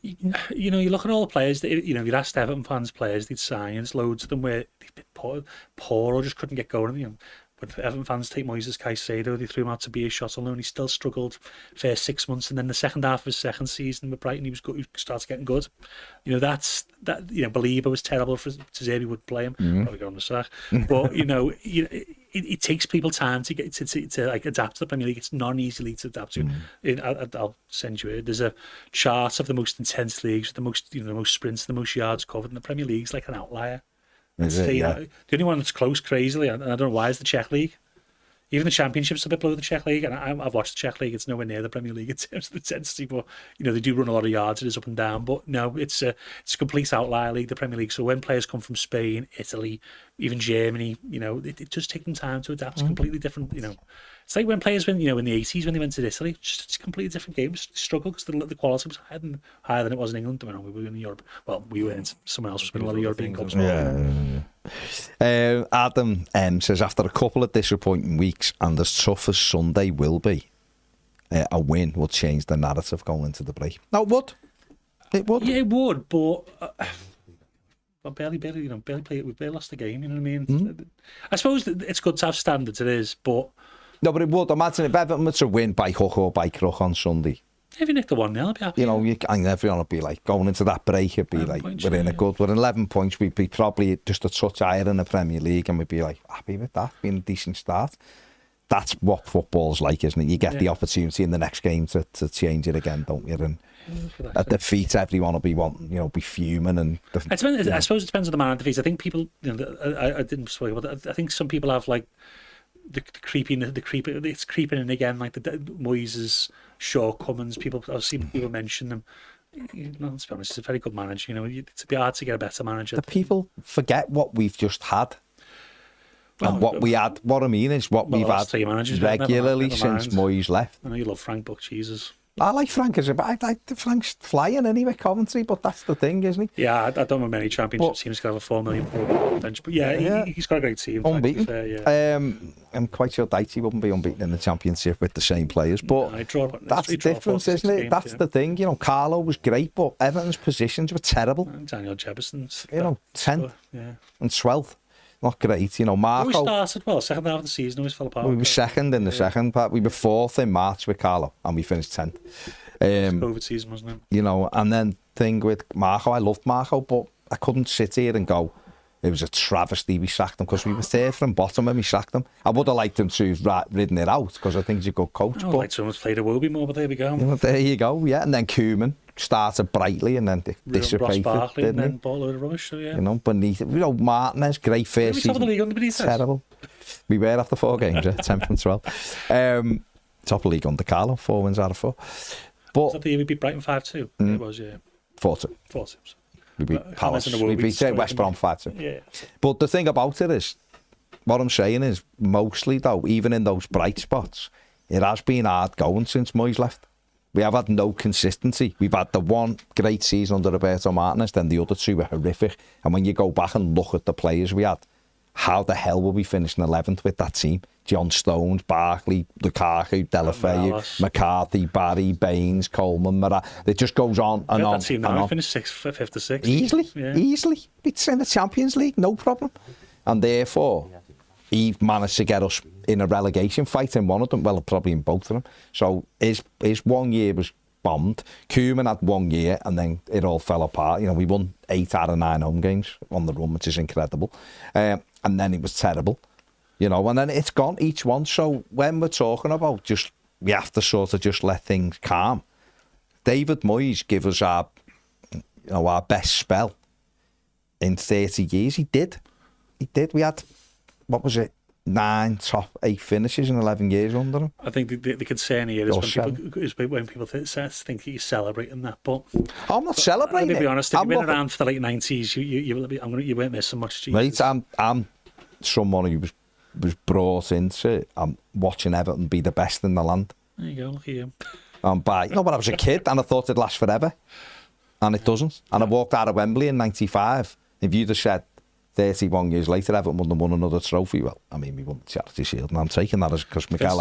You look at all the players that, if you'd asked Everton fans players they'd sign, there's loads of them where they've been poor or just couldn't get going. But Everton fans take Moises Caicedo, they threw him out to be a shot alone. He still struggled first 6 months, and then the second half of his second season with Brighton, he starts getting good. Belieber was terrible for Zerbi would play him. Probably go on the sack. But it takes people time to get to like adapt to the Premier League. It's not an easy league to adapt to. I'll send you it. There's a chart of the most intense leagues, the most sprints, the most yards covered, and the Premier League's like an outlier. The only one that's close, crazily, and I don't know why, is the Czech League. Even the Championship's a bit below the Czech League, and I've watched the Czech League. It's nowhere near the Premier League in terms of the intensity, but they do run a lot of yards. It is up and down, but no, it's a complete outlier league, the Premier League. So when players come from Spain, Italy, even Germany, it does take them time to adapt. It's completely different. It's like when players in the 80s when they went to Italy, it's a completely different game. Struggle because the quality was higher than it was in England. I mean, we were in Europe. Well, we weren't. Someone else was winning a lot of European Cups. Adam M says, after a couple of disappointing weeks, and as tough as Sunday will be, a win would change the narrative going into the break. No, it would. It would. Yeah, it would, but barely played. We barely lost the game. You know what I mean? I suppose it's good to have standards. It is, but no, but it would. Imagine if Everton were to win by hook or by crook on Sunday. If you nicked the 1-0, I'd be happy. You know, and everyone would be like going into that break. It'd be like we're in a good. We're in 11 points. We'd be probably just a touch higher in the Premier League, and we'd be like happy with that. Being a decent start. That's what football's like, isn't it? You get the opportunity in the next game to change it again, don't you? And at defeat, everyone will be wanting, be fuming. And I suppose it depends on the man at defeat. I think people, I didn't swear, but I think some people have like the creeping. It's creeping in again, like the Moyes' shortcomings. I've seen people mention them. Let's be honest, he's a very good manager. It'd be hard to get a better manager. The people forget what we've just had. And what we had, what I mean is what we've had regularly since Moyes left. I know you love Frank, but Jesus. I like Frank Frank's flying anyway, Coventry, but that's the thing, isn't he? Yeah, I don't know many championship teams can have a 4 million bench, but he's got a great team. Unbeaten. I'm quite sure Dicey wouldn't be unbeaten in the championship with the same players, but that's the difference, isn't it? That's the thing. Carlo was great, but Everton's positions were terrible. Daniel Jefferson's 10th and 12th. Not great, Marco. We started well, second half of the season, always fell apart. We were second in the second part. We were 4th in March with Carlo, and we finished 10th. COVID season, wasn't it? And then thing with Marco, I loved Marco, but I couldn't sit here and go, it was a travesty we sacked him, because we were there from bottom when we sacked him. I would have liked him to have ridden it out, because I think he's a good coach. I would like someone to play the Wobie more, but there we go. There you go, yeah. And then Koeman started brightly and then dissipated, and then ball load of rubbish, so yeah. Beneath, Martinez, great first season. The league under Benitez. Terrible. We were after 4 games, 10th and 12th. Top of league under Carlo, 4 wins out of 4. But was that the year we beat Brighton 5-2? It was, yeah. 4-2. 4-2. We beat Palace. We beat West Brom 5-2. Yeah. But the thing about it is, what I'm saying is, mostly though, even in those bright spots, it has been hard going since Moyes left. We have had no consistency. We've had the one great season under Roberto Martinez, then the other 2 were horrific. And when you go back and look at the players we had, how the hell will we finish in 11th with that team? John Stones, Barkley, Lukaku, Delafeu, McCarthy, Barry, Baines, Coleman, it just goes on and on. That team now finished 5th or 6th. Easily. It's in the Champions League, no problem. And therefore, he managed to get us in a relegation fight in one of them, well, probably in both of them. So his 1 year was bombed. Koeman had 1 year and then it all fell apart. We won 8 out of 9 home games on the run, which is incredible. And then it was terrible, and then it's gone each one. So when we're talking about we have to sort of just let things calm. David Moyes gave us our best spell in 30 years. He did. We had, what was it? 9 top 8 finishes in 11 years under him. I think the concern here is when people think you're celebrating that, but I'm not celebrating. To be honest, if you've been around for the late 90s, you weren't missing much. Jesus. Right, I'm someone who was brought into watching Everton be the best in the land. There you go, look at you. But I was a kid and I thought it'd last forever, and it doesn't. And I walked out of Wembley in '95. If you'd have said 31 years later, Everton wouldn't have won another trophy. Well, I mean, we won the Charity Shield, and I'm taking that as because Mikel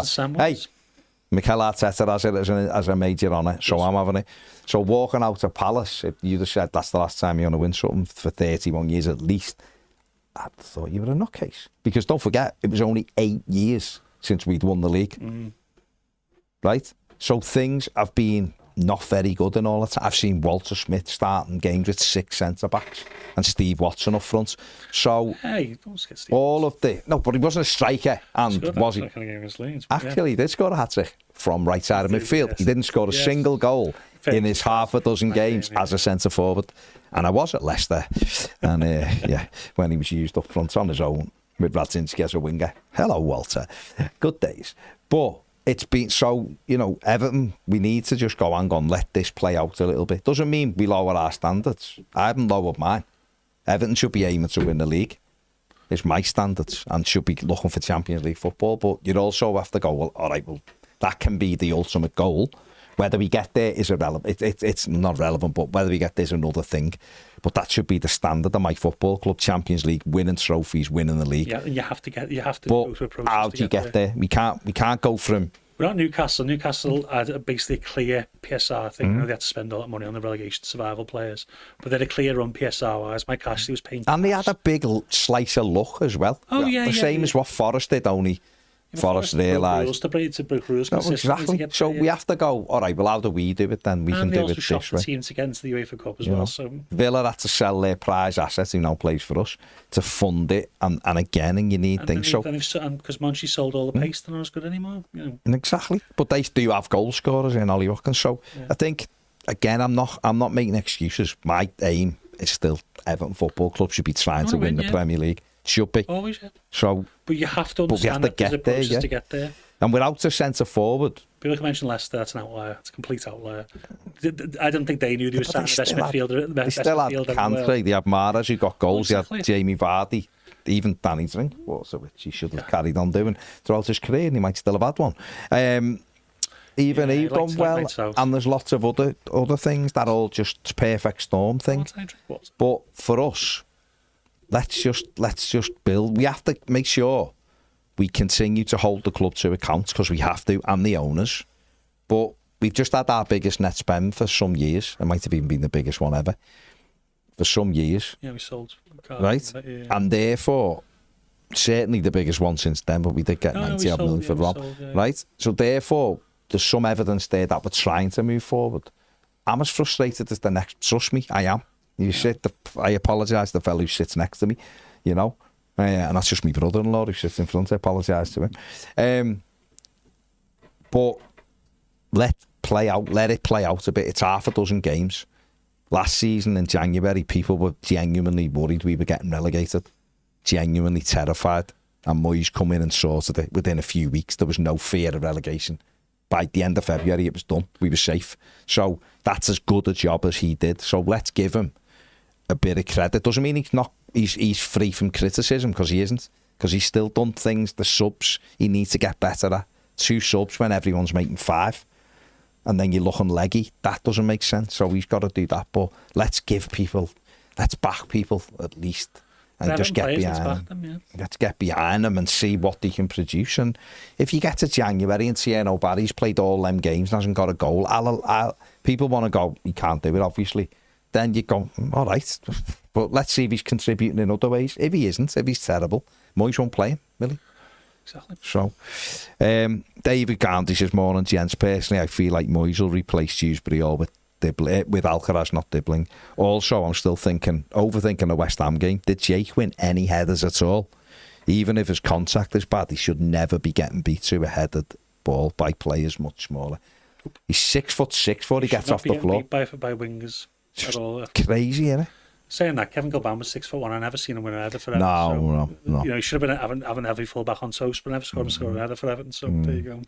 Arteta has it as a major honour, so I'm having it. So walking out of Palace, if you'd have said that's the last time you're going to win something for 31 years at least, I thought you were a nutcase. Because don't forget, it was only 8 years since we'd won the league. Right? So things have been not very good in all the time. I've seen Walter Smith starting games with 6 centre-backs and Steve Watson up front. So, don't get Steve all of the... No, but he wasn't a striker. And was he? Actually, he did score a hat-trick from right side of midfield. He didn't score a single goal in his half a dozen games as a centre-forward. And I was at Leicester. And, when he was used up front on his own with Radzinski as a winger. Hello, Walter. Good days. But... it's been so, Everton, we need to just go, hang on, let this play out a little bit. Doesn't mean we lower our standards. I haven't lowered mine. Everton should be aiming to win the league. It's my standards and should be looking for Champions League football. But you'd also have to go, well, all right, well, that can be the ultimate goal. Whether we get there is irrelevant. It's not relevant, but whether we get there is another thing. But that should be the standard of my football club. Champions League, winning trophies, winning the league. Yeah, and you have to go through a process. How do you get there? We can't go from But not Newcastle. Newcastle had basically a clear PSR thing. You know, they had to spend all that money on the relegation survival players. But they had a clear run PSR-wise. Mike Ashley was paying. And they had a big slice of luck as well. Oh, yeah, The same as what Forest did, only Forest realised. To break rules exactly. So we have to go, all right, well, how do we do it then? We can do it this way. And they also shot the team to get into the UEFA Cup as well. So Villa had to sell their prize assets, who now plays for us, to fund it. And again, and you need things. And because Monchi sold all the pace, they're not as good anymore. You know. Exactly. But they do have goal scorers in Ollie Watkins. So I think, again, I'm not making excuses. My aim is still Everton Football Club should be trying to win the Premier League. Should be. Always, yeah. So, but you have to understand that there's a process to get there. And without a centre forward. People can mention Leicester, that's an outlier. It's a complete outlier. I don't think they knew they were signing the best midfielder. They still had Cantry, they had Mahrez who got goals, they had Jamie Vardy, even Danny Drinkwater, which he should have carried on doing throughout his career, and he might still have had one. Even he done well, and there's lots of other things that are all just perfect storm things. But for us, let's just build. We have to make sure we continue to hold the club to account, because we have to, and the owners. But we've just had our biggest net spend for some years. It might have even been the biggest one ever for some years. Yeah, we sold. Right? And therefore, certainly the biggest one since then, but we did get 90 million for Rob. Right? So therefore, there's some evidence there that we're trying to move forward. I'm as frustrated as the next. Trust me, I am. I apologise to the fellow who sits next to me, you know. And that's just my brother-in-law who sits in front. I apologise to him. But let it play out a bit. It's half a dozen games. Last season in January, people were genuinely worried we were getting relegated. Genuinely terrified. And Moyes come in and sorted it within a few weeks. There was no fear of relegation. By the end of February, it was done. We were safe. So that's as good a job as he did. So let's give him a bit of credit. Doesn't mean he's free from criticism, because he isn't. Because he's still done things. The subs he needs to get better at. 2 subs when everyone's making 5, and then you're looking leggy. That doesn't make sense. So he's got to do that. But let's back people at least, and just get behind them. Let's get behind them and see what they can produce. And if you get to January and Tierno Barry's played all them games and hasn't got a goal, people want to go, he can't do it, obviously. Then you go, all right, but let's see if he's contributing in other ways. If he isn't, if he's terrible, Moyes won't play him, will he? Exactly. So, David Gandhi says, morning, gents. Personally, I feel like Moyes will replace Dewsbury or with Alcaraz, not Dibbling. Also, I'm still overthinking the West Ham game. Did Jake win any headers at all? Even if his contact is bad, he should never be getting beat to a headed ball by players much smaller. He's 6'6" before he gets off the floor. By wingers at all. Crazy, isn't it? Saying that, Kevin Gilban was 6'1". I never seen him win a header for Everton. No. You know, he should have been having every full back on toast, but never scored a header for Everton. So there you go.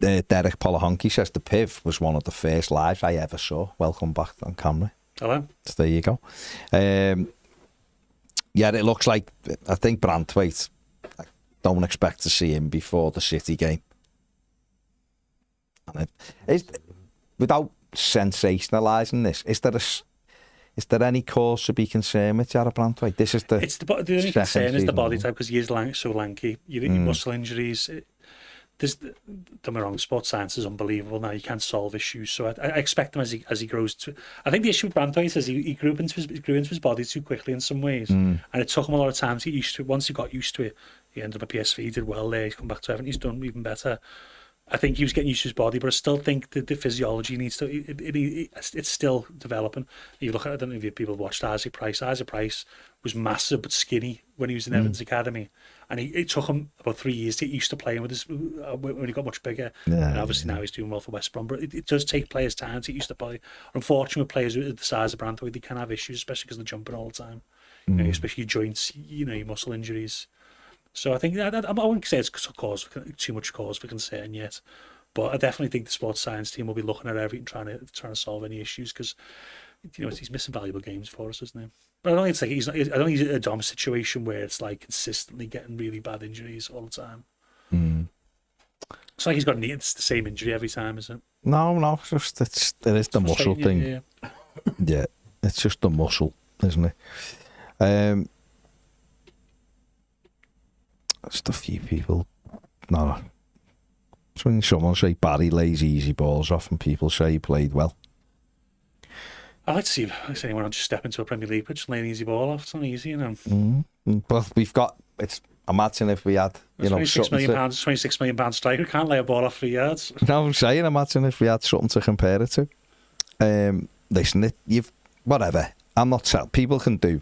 Derek Polahonki says the Piv was one of the first lives I ever saw. Welcome back on camera. Hello. So there you go. Yeah, it looks like, I think Branthwaite, I don't expect to see him before the City game. And without sensationalising this, is there any cause to be concerned with Jarrod Branthwaite? This is the only concern is the body type, because he is so lanky. Your muscle injuries. Don't be wrong, sports science is unbelievable now. You can't solve issues, so I expect him as he grows. I think the issue with Branthwaite is he grew into his body too quickly in some ways, and it took him a lot of time to get used to it. Once he got used to it, he ended up at PSV. He did well there. He's come back to Everton. He's done even better. I think he was getting used to his body, but I still think that the physiology needs to. It's still developing. You look at, I don't know if people have watched Isaac Price. Isaac Price was massive but skinny when he was in Everton's academy, and it took him about 3 years to get used to playing with when he got much bigger. And obviously now he's doing well for West Brom, but it does take players time to get used to play. Unfortunately, with players the size of Branthwaite, they can have issues, especially because they're jumping all the time. You know, especially your joints, your muscle injuries. So I think I wouldn't say it's too much cause for concern yet, but I definitely think the sports science team will be looking at everything, trying to solve any issues, because he's missing valuable games for us, isn't he? But I don't think it's like I don't think he's in a Dom situation where it's like consistently getting really bad injuries all the time. It's like he's got it's the same injury every time, isn't it? No, it is the muscle thing. Yeah, it's just the muscle, isn't it? Just a few people. No. So when someone say Barry lays easy balls off and people say he played well. I like to see anyone just step into a Premier League pitch and lay an easy ball off. It's not easy, you know. But we've got, imagine if we had, £26 million striker can't lay a ball off 3 yards. No, I'm saying, imagine if we had something to compare it to. Listen, whatever. I'm not saying people can do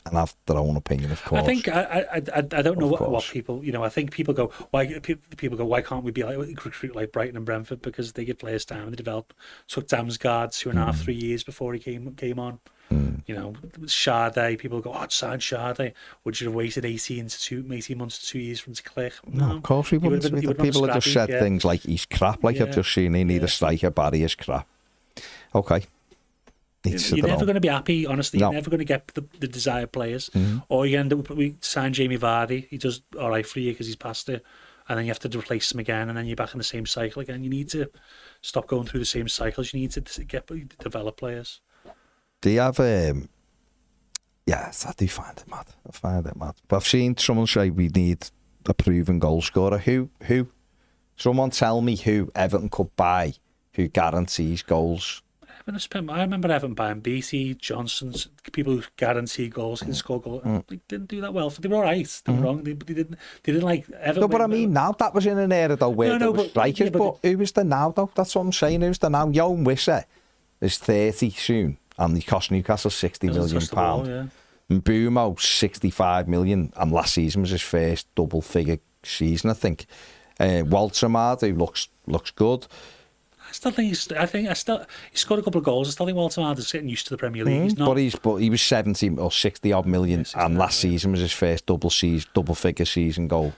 and have their own opinion, of course. I think I don't know what people, I think people go, why can't we be like recruit like Brighton and Brentford, because they give players time and they develop. Took Damsgaard 2.5, 3 years before he came on. Sade, people go, it's signed Sade. Would you have waited 18 months to 2 years for him to click? No, of course we wouldn't. People have just said things like he's crap, like I've just seen. He need a striker. Barry is crap. Okay. You're never going to be happy, honestly. You're never going to get the desired players. Or you end up, we sign Jamie Vardy. He does all right for you because he's past it. And then you have to replace him again. And then you're back in the same cycle again. You need to stop going through the same cycles. You need to develop players. Do you have yes, I do find it mad. But I've seen someone say we need a proven goal scorer. Who? Someone tell me who Everton could buy who guarantees goals. I remember Everton buying BT, Johnson's, people who guarantee goals, can score goals. They didn't do that well. They were all right. They were wrong. They didn't like Everton. No, but I mean now that was in an era though where there were strikers. But who is there now though? That's what I'm saying. Who's there now? Johan Wissa is 30 soon, and he cost Newcastle £60 million. And Bumo 65 million, and last season was his first double-figure season, I think. Waltermard, who looks good. I still think he scored a couple of goals. I still think Waltermard is getting used to the Premier League. He's not. But he was 70 or 60 odd million, and last season was his first double-figure season goal.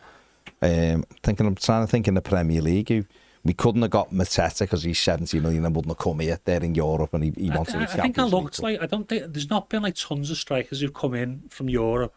I'm trying to think in the Premier League. We couldn't have got Mateta because he's 70 million and wouldn't have come here. They're in Europe and he wanted to. I think I looked like, I don't think there's not been like tons of strikers who've come in from Europe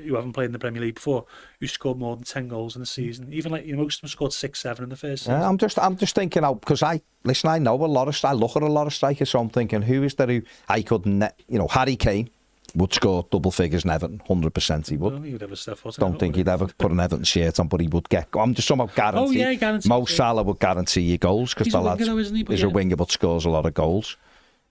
who haven't played in the Premier League before who scored more than 10 goals in a season. Even like most of them scored 6-7 in the first season. I'm just thinking out because I look at a lot of strikers, so I'm thinking who is there who I couldn't, Harry Kane would score double figures in Everton, 100% he would. Well, he'd ever step foot. Don't think he'd ever put an Everton shirt on, but he would get. I'm just talking about guarantee. Oh yeah, guarantee. Mo Salah would guarantee you goals because the lad is a winger but scores a lot of goals.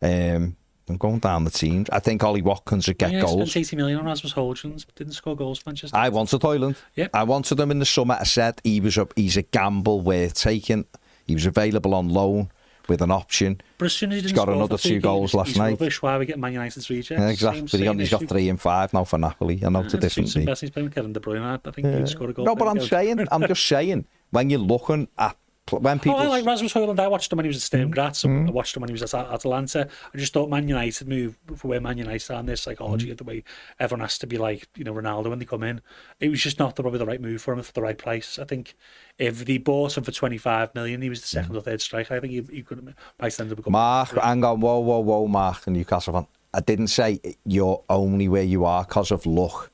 I'm going down the teams. I think Ollie Watkins would get goals. Spent 80 million on Rasmus Højlund, didn't score goals for Manchester. I wanted Højlund. Yep. I wanted him in the summer. I said he's a gamble worth taking. He was available on loan with an option. But as soon as he didn't got another 2 goals last night. Rubbish. Why are we getting Man United's rejects? Yeah, exactly. But he's got 3 and 5 now for Napoli. I know it's a different league. He's playing with Kevin De Bruyne. I think he'd score a goal. No, but I'm just saying, when you're looking at when people. I like Rasmus Højlund. I watched him when he was at Sturm Graz. I watched him when he was at Atalanta. I just thought Man United move for where Man United are in their psychology, the way everyone has to be like, Ronaldo when they come in. It was just not probably the right move for him for the right price. I think if they bought him for 25 million, he was the second or third striker. I think he could have might end up becoming. Mark, hang on, whoa, Mark, and Newcastle fan. I didn't say you're only where you are because of luck.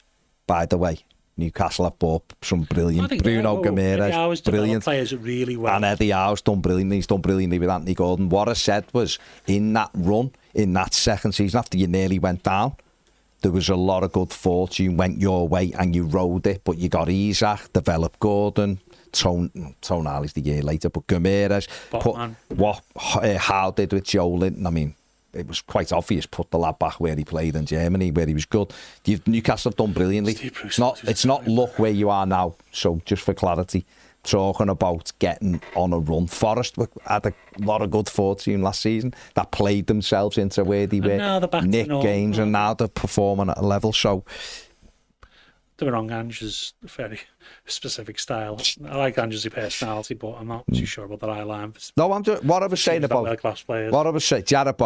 By the way, Newcastle have bought some brilliant Bruno Guimaraes, brilliant players really well, and Eddie Howe's done brilliantly. He's done brilliantly with Anthony Gordon. What I said was, in that run, in that second season after you nearly went down, there was a lot of good fortune went your way and you rode it. But you got Isak, developed Gordon. Tonali's the year later, but Guimaraes put what Howe did with Joe Linton. I mean, it was quite obvious. Put the lad back where he played in Germany, where he was good. Newcastle have done brilliantly. It's not luck where you are now. So just for clarity, talking about getting on a run. Forest had a lot of good fortune last season that played themselves into where they were. Nick games, and now they're performing at a level. So. Don't be wrong, Ange is a very specific style. I like Ange's personality, but I'm not too sure about that eye line. No, what I was saying about world-class players. What I was saying, Jarrod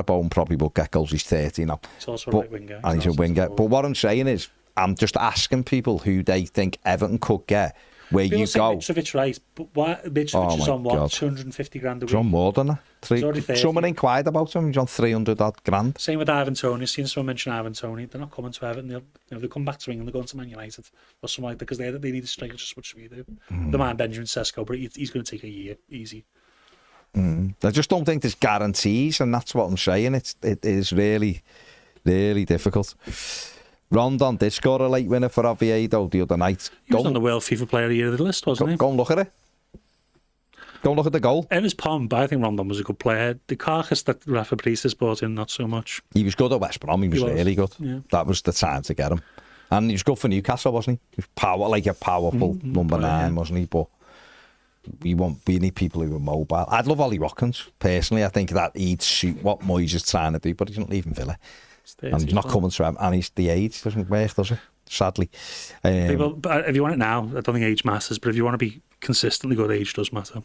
Bowen probably will get goals. He's 30 now. He's also a right winger. And he's a winger. But what I'm saying is, I'm just asking people who they think Everton could get. Where people you go. Mitrovic, right? But why Mitrovic is on what? God. 250 grand a week. He's on more than that. Someone inquired about him. He's on 300 odd grand. Same with Ivan Toney. Seen someone mention Ivan Toney. They're not coming to Everton. They'll come back to England. They're going to Man United or something like that because they need a striker just as much as we do. The man Benjamin Sesko, but he's going to take a year easy. I just don't think there's guarantees, and that's what I'm saying. It is really, really difficult. Rondon did score a late winner for Oviedo the other night. He was on the World FIFA Player of the Year list, wasn't he? Go and look at it. Go look at the goal. In his pomp, I think Rondon was a good player. The carcass that Rafa Benitez brought in, not so much. He was good at West Brom. He was really good. Yeah. That was the time to get him. And he was good for Newcastle, wasn't he? He was like a powerful number 9, wasn't he? But we need people who are mobile. I'd love Ollie Watkins, personally. I think that he'd suit what Moyes is trying to do, but he's not leaving Villa. And he's not coming to him. And he's the age doesn't work, does it? Sadly. But if you want it now, I don't think age matters, but if you want to be consistently good, age does matter.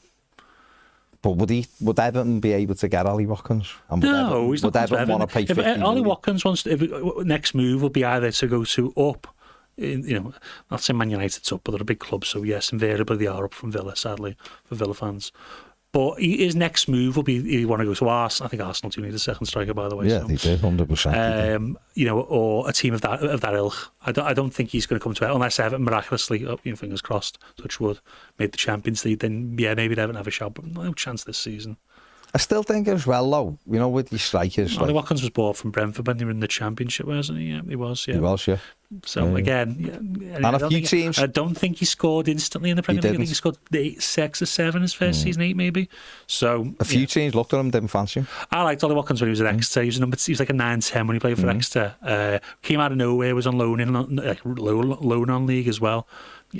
But would Everton be able to get Ollie Watkins? And He's not. Would Everton want to pay 50 million? Ollie Watkins wants next move would be either to go to up, not saying Man United's up, but they're a big club, so yes, invariably they are up from Villa, sadly, for Villa fans. But his next move will be he want to go to Arsenal. I think Arsenal do need a second striker, by the way. Yeah, they do, 100%. Or a team of that ilk. I don't think he's going to come to it unless Everton miraculously, fingers crossed, touch wood, made the Champions League. Then maybe they don't have a shot, but no chance this season. I still think as well, though, with your strikers. Ollie Watkins was bought from Brentford when they were in the Championship, wasn't he? Yeah, he was. Yeah. He was, yeah. So again, and a few teams. I don't think he scored instantly in the Premier League. I think he scored 6 or 7 his first season, 8 maybe. So a few teams looked at him, didn't fancy him. I liked Ollie Watkins when he was at Exeter. He was like a 9-10 when he played for Exeter. Came out of nowhere, was on loan on league as well.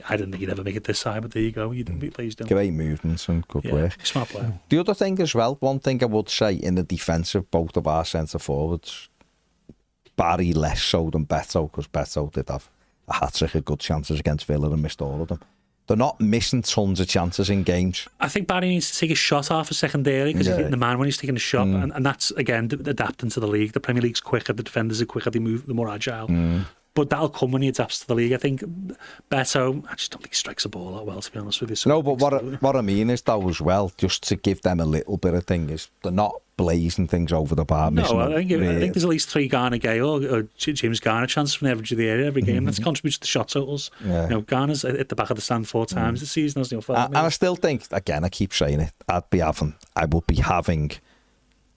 I didn't think he'd ever make it this side, but there you go. You didn't please don't. Great movements and good work. Smart player. The other thing as well, one thing I would say in the defence of both of our centre forwards, Barry less so than Beto, because Beto did have a hat-trick of good chances against Villa and missed all of them. They're not missing tons of chances in games. I think Barry needs to take a shot half a second early because he's hitting the man when he's taking a shot, and that's again adapting to the league. The Premier League's quicker, the defenders are quicker, they move, they're more agile. But that'll come when he adapts to the league. I think Beto, I just don't think he strikes a ball that well, to be honest with you. No, but what I mean is, though, as well, just to give them a little bit of thing, is they're not blazing things over the bar. No, I think there's at least 3 Garner Gale or James Garner chances from the average of the area every game. That's contributes to the shot totals. Yeah. Garner's at the back of the stand 4 times this season, hasn't he? And I still think, again, I keep saying it, I will be having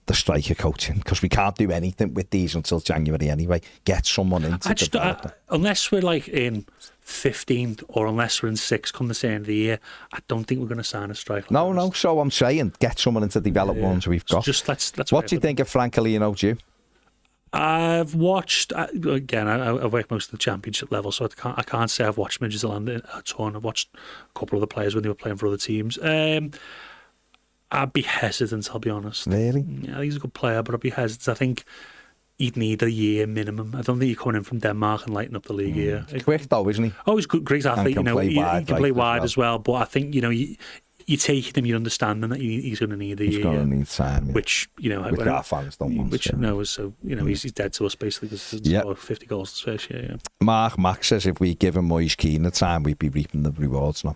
the striker coaching, because we can't do anything with these until January anyway. Get someone in to develop them. Unless we're like in 15th or unless we're in 6th come the end of the year, I don't think we're going to sign a striker. No, so I'm saying get someone in to develop ones we've got. So just let's what do you think of Francolino, Jew? I've watched, again, I've worked most of the Championship level, so I can't say I've watched Midtjylland a ton. I've watched a couple of the players when they were playing for other teams. I'd be hesitant, I'll be honest. Really? Yeah, he's a good player, but I'd be hesitant. I think he'd need a year minimum. I don't think you're coming in from Denmark and lighting up the league here. Quick though, isn't he? Oh, he's a great athlete. He can play wide as well. But I think, you're taking him, you're understanding that he's going to need a year. He's going to need time. Which, which our fans don't want. He's dead to us basically because he's scored 50 goals this first year. Yeah. Mark Mack says if we give him Moise Keane the time, we'd be reaping the rewards now.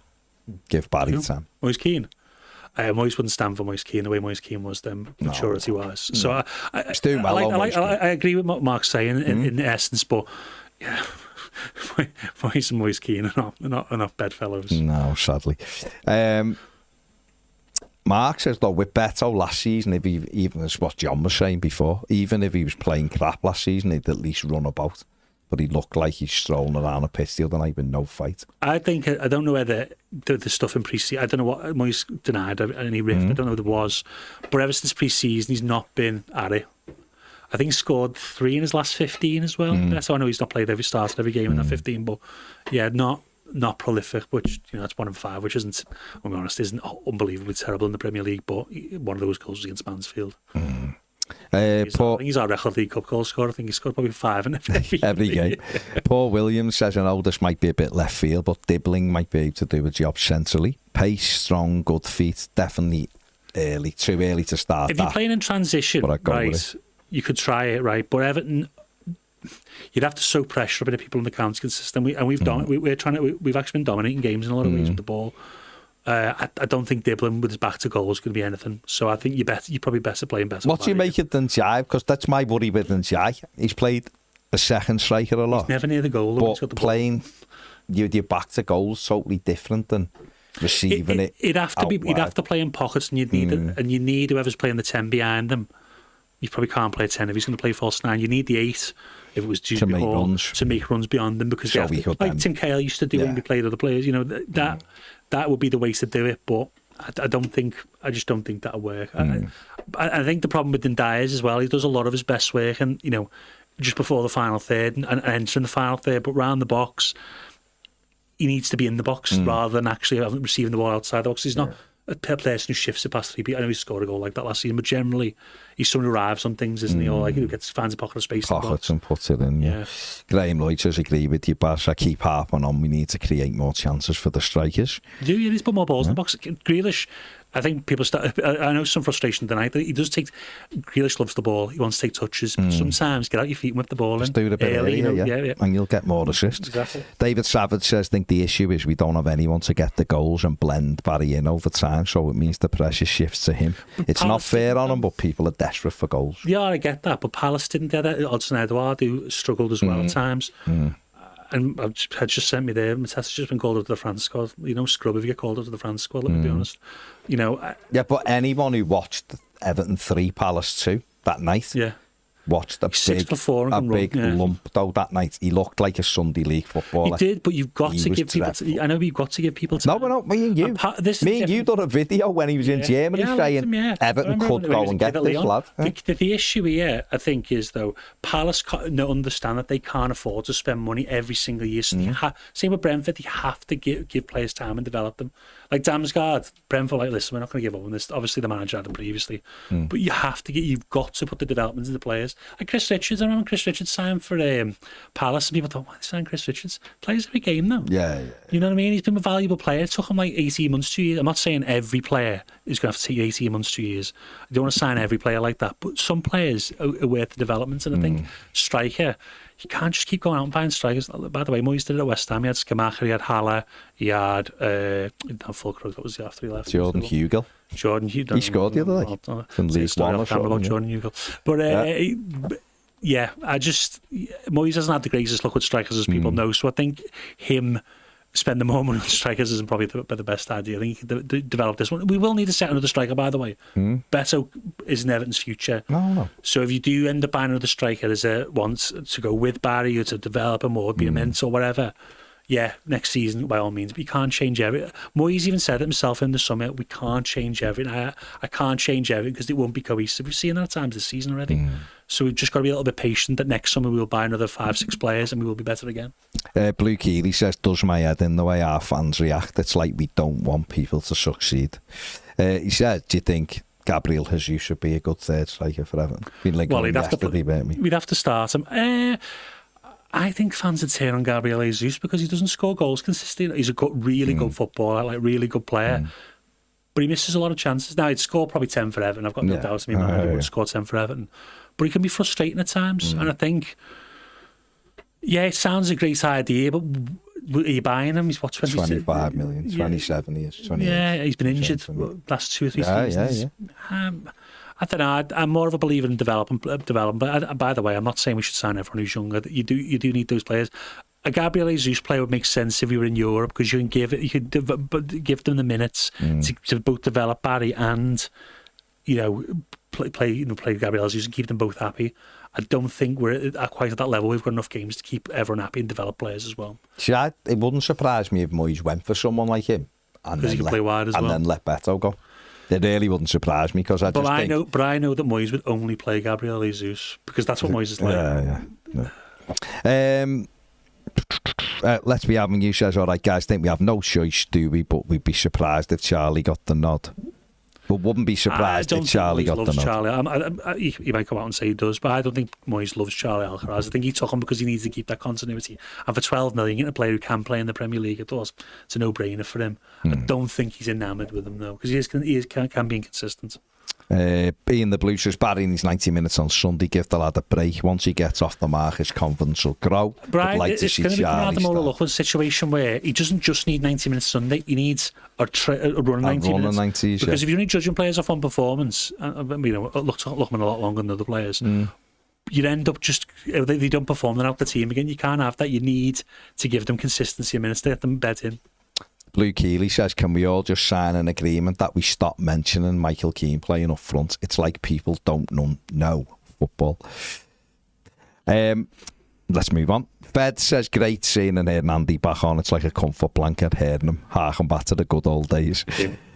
Give Barry time. Moise Keane? Moyes wouldn't stand for Moise Keane the way Moise Keane was then, maturity-wise. So he's doing well. I agree with what Mark's saying in essence, but yeah, Moise and Moise Keane are not bedfellows. No, sadly. Mark says, though, with Beto last season, if he, even as what John was saying before, even if he was playing crap last season, he'd at least run about. But he looked like he's strolling around a pitch the other night with no fight. I don't know whether the stuff in pre-season, I don't know what Moyes denied any rift, I don't know what there was. But ever since pre-season, he's not been at it. I think he scored 3 in his last 15 as well. So I know he's not started every game in that 15, but yeah, not prolific, which, that's 1 in 5, which isn't, I'll be honest, isn't unbelievably terrible in the Premier League, but one of those goals was against Mansfield. I think he's our record League Cup goal scorer. I think he scored probably 5 in every game. Paul Williams says, I know this might be a bit left field, but Dibbling might be able to do a job centrally. Pace, strong, good feet, definitely too early to start. If you're playing in transition, right, you could try it, right, but Everton, you'd have to soak pressure up into people in the counter consistently, and we've done. We've actually been dominating games in a lot of ways with the ball. I don't think Dibbling with his back to goal is going to be anything. So I think you're probably better playing better. What do you make it than Jai? Because that's my worry with Jai. He's played a second striker a lot. He's never near the goal. But playing your back to goal is totally different than receiving it. He'd have to play in pockets, and you need whoever's playing the 10 behind them. You probably can't play 10 if he's going to play false 9. You need the 8 if it was due to make runs beyond them, because like Tim Cahill used to do when we played other players. That would be the way to do it. But I just don't think that'll work. I think the problem with Ndiaye is as well, he does a lot of his best work and, just before the final third and entering the final third, but round the box, he needs to be in the box rather than actually receiving the ball outside the box. He's not a person who shifts it past 3 people. I know he scored a goal like that last season, but generally he's someone who arrives on things, isn't he? Or who finds a pocket of space. Pockets and puts it in, yeah. Graham Lloyd says, agree with you, Bash. I keep harping on, we need to create more chances for the strikers. You need to put more balls in the box. Grealish, I think people I know some frustration tonight. He does take. Grealish loves the ball. He wants to take touches. But sometimes get out your feet and whip the ball Just in. do it a bit early, yeah. And you'll get more assists. Exactly. David Savage says, I think the issue is we don't have anyone to get the goals and blend Barry in over time, so it means the pressure shifts to him. It's not fair on him, but people are desperate for goals. Yeah, I get that, but Palace didn't do that. Odsonne Edouard, who struggled as well at times. And had just sent me there. Matessa's just been called up to the France squad. Scrub if you get called up to the France squad, let me be honest. Yeah, but anyone who watched Everton 3, Palace 2 that night watched a big lump though that night. He looked like a Sunday League footballer. He did, but you've got to give people. I know you've got to give people time. No, me and you. Me and you done a video when he was in Germany saying Everton could go and get this lad. The issue here, I think, is though Palace understand that they can't afford to spend money every single year. So same with Brentford, you have to give players time and develop them. Like Damsgaard, Brentford, listen, we're not going to give up on this. Obviously, the manager had them previously, but you've got to put the development into the players. Like Chris Richards, I remember Chris Richards signed for Palace, and people thought, why did they sign Chris Richards? Plays every game now. Yeah. You know what I mean? He's been a valuable player. It took him like 18 months, 2 years. I'm not saying every player is going to have to take 18 months, 2 years. I don't want to sign every player like that, but some players are worth the development, and I think striker, you can't just keep going out and buying strikers. By the way, Moyes did it at West Ham. He had Schumacher, he had Haller, he had Fulcrook, that was after he left. Jordan Hugill. He scored the other day. From League One or something. About Jordan Hugill. But Moyes hasn't had the greatest luck with strikers, as people know. So I think him spending more money on strikers isn't probably the best idea. I think he can develop this one. We will need to set another striker, by the way. Beto is in Everton's future. No. So if you do end up buying another striker as wants to go with Barry or to develop him or be a mentor or whatever, next season, by all means. But you can't change everything. Moyes even said it himself in the summer, we can't change everything. I can't change everything because it won't be cohesive. We've seen that at times this season already. So we've just got to be a little bit patient that next summer we'll buy another 5-6 players and we will be better again. Blue Keeley says, does my head in the way our fans react. It's like we don't want people to succeed. He said, do you think Gabriel Jesus should be a good third striker for Everton? We'd have to start him. I think fans would turn on Gabriel Jesus because he doesn't score goals consistently. He's a really good footballer, like really good player. But he misses a lot of chances. Now, he'd score probably 10 for Everton. I've got no doubt in my mind he would score 10 for Everton. But he can be frustrating at times. And I think, it sounds a great idea, but are you buying him? He's 25 million, 27 years, 28. Yeah, he's been injured last 2 or 3 seasons. I don't know. I'm more of a believer in development. But by the way, I'm not saying we should sign everyone who's younger. You do need those players. A Gabriel Jesus player would make sense if you were in Europe because you can give them the minutes to both develop Barry and play Gabriel Jesus and keep them both happy. I don't think we're quite at that level. We've got enough games to keep everyone happy and develop players as well. See, it wouldn't surprise me if Moyes went for someone like him and then let Beto go. It really wouldn't surprise me because I know that Moyes would only play Gabriel Jesus because that's what Moyes is like. Let's Be Having You says, all right, guys, think we have no choice, do we? But we'd be surprised if Charlie got the nod. But wouldn't be surprised if Charlie got the nod. Charlie. He might come out and say he does, but I don't think Moyes loves Charlie Alcaraz. I think he took him because he needs to keep that continuity. And for 12 million, getting a player who can play in the Premier League, it's a no-brainer for him. I don't think he's enamoured with him, though, because he can be inconsistent. Being the Blues says, Barry in his 90 minutes on Sunday, give the lad a break. Once he gets off the mark, his confidence will grow. Brian, like it's going to be another Loughlin situation where he doesn't just need 90 minutes Sunday, he needs a run of 90 minutes. 90s, because if you're only judging players off one performance, Loughlin a lot longer than other players, you'd end up if they don't perform, they're out the team again. You can't have that. You need to give them consistency of minutes to get them bed in. Blue Keeley says, can we all just sign an agreement that we stop mentioning Michael Keane playing up front? It's like people don't know football. Let's move on. Fed says, great seeing and hearing Andy back on. It's like a comfort blanket hearing him. Harken back to the good old days.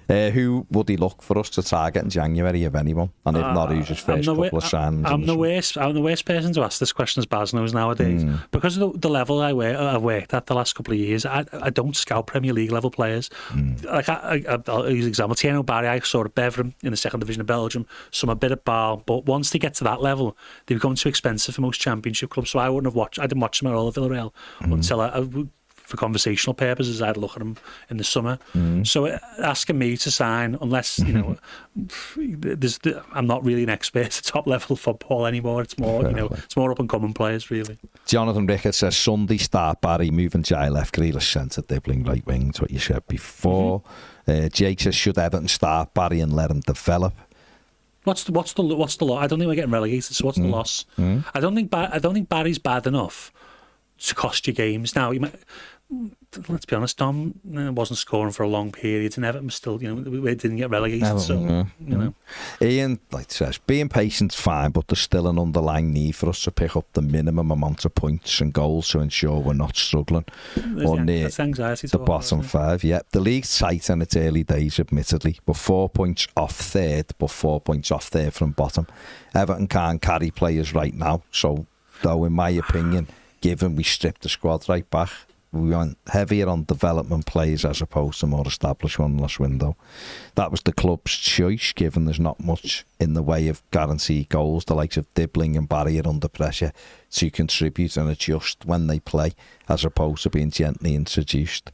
Who would he look for us to target in January, if anyone? And if not, who's his first couple of signings? I'm the worst person to ask this question as Baz knows nowadays. Because of the level I've worked at the last couple of years, I don't scout Premier League level players. Like I'll use an example. Thierry Barry, I saw at Everton in the second division of Belgium, some a bit at Bâle, but once they get to that level, they become too expensive for most Championship clubs. So I didn't watch them at all at Villarreal until for conversational purposes, I'd look at them in the summer. So asking me to sign, unless I'm not really an expert at top level football anymore. It's more, it's more up and coming players really. Jonathan Ricketts says Sunday start Barry, moving Jai left, Grealish centre, Dibbling right wing. That's what you said before. Jake says should Everton start Barry and let him develop. What's the loss? I don't think we're getting relegated. So what's the loss? I don't think Barry's bad enough to cost you games. Now, let's be honest, Dom wasn't scoring for a long period, and Everton was still, we didn't get relegated. Ian says, being patient's fine, but there's still an underlying need for us to pick up the minimum amount of points and goals to ensure we're not struggling or near the bottom five. Yeah, the league's tight in its early days, admittedly, but 4 points off third, from bottom. Everton can't carry players right now, so though in my opinion, given we stripped the squad right back, we went heavier on development players as opposed to more established one last window. That was the club's choice, given there's not much in the way of guaranteed goals. The likes of Dibbling and Barry are under pressure to contribute and adjust when they play, as opposed to being gently introduced.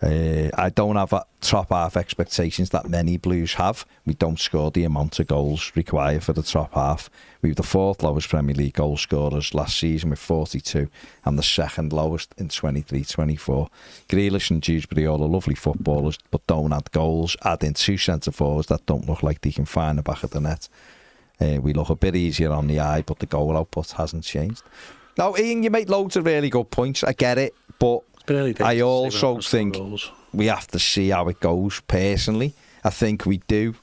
I don't have top half expectations that many Blues have. We don't score the amount of goals required for the top half. We were the fourth lowest Premier League goal scorers last season with 42 and the second lowest in 23-24. Grealish and Dewsbury all are lovely footballers but don't add goals. Add in two centre forwards that don't look like they can find the back of the net. We look a bit easier on the eye, but the goal output hasn't changed. Now, Ian, you make loads of really good points. I get it, but I also think we have to see how it goes. Personally, I think we do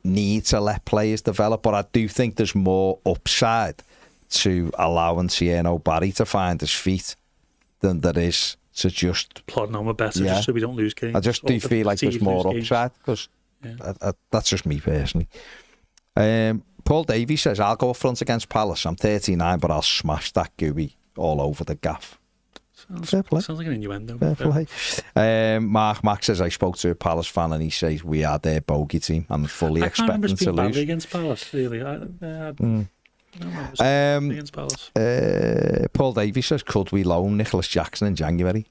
need to let players develop, but I do think there's more upside to allowing Thierry Barry to find his feet than there is to just plodding on with better, just so we don't lose games. I just do feel like there's more upside because that's just me personally. Paul Davies says, I'll go up front against Palace. I'm 39, but I'll smash that gooey all over the gaff. Sounds like an innuendo. Mark Max says, I spoke to a Palace fan and he says we are their bogey team and fully expecting to lose. I can't remember against Palace, really. Against Palace. Paul Davies says, could we loan Nicholas Jackson in January?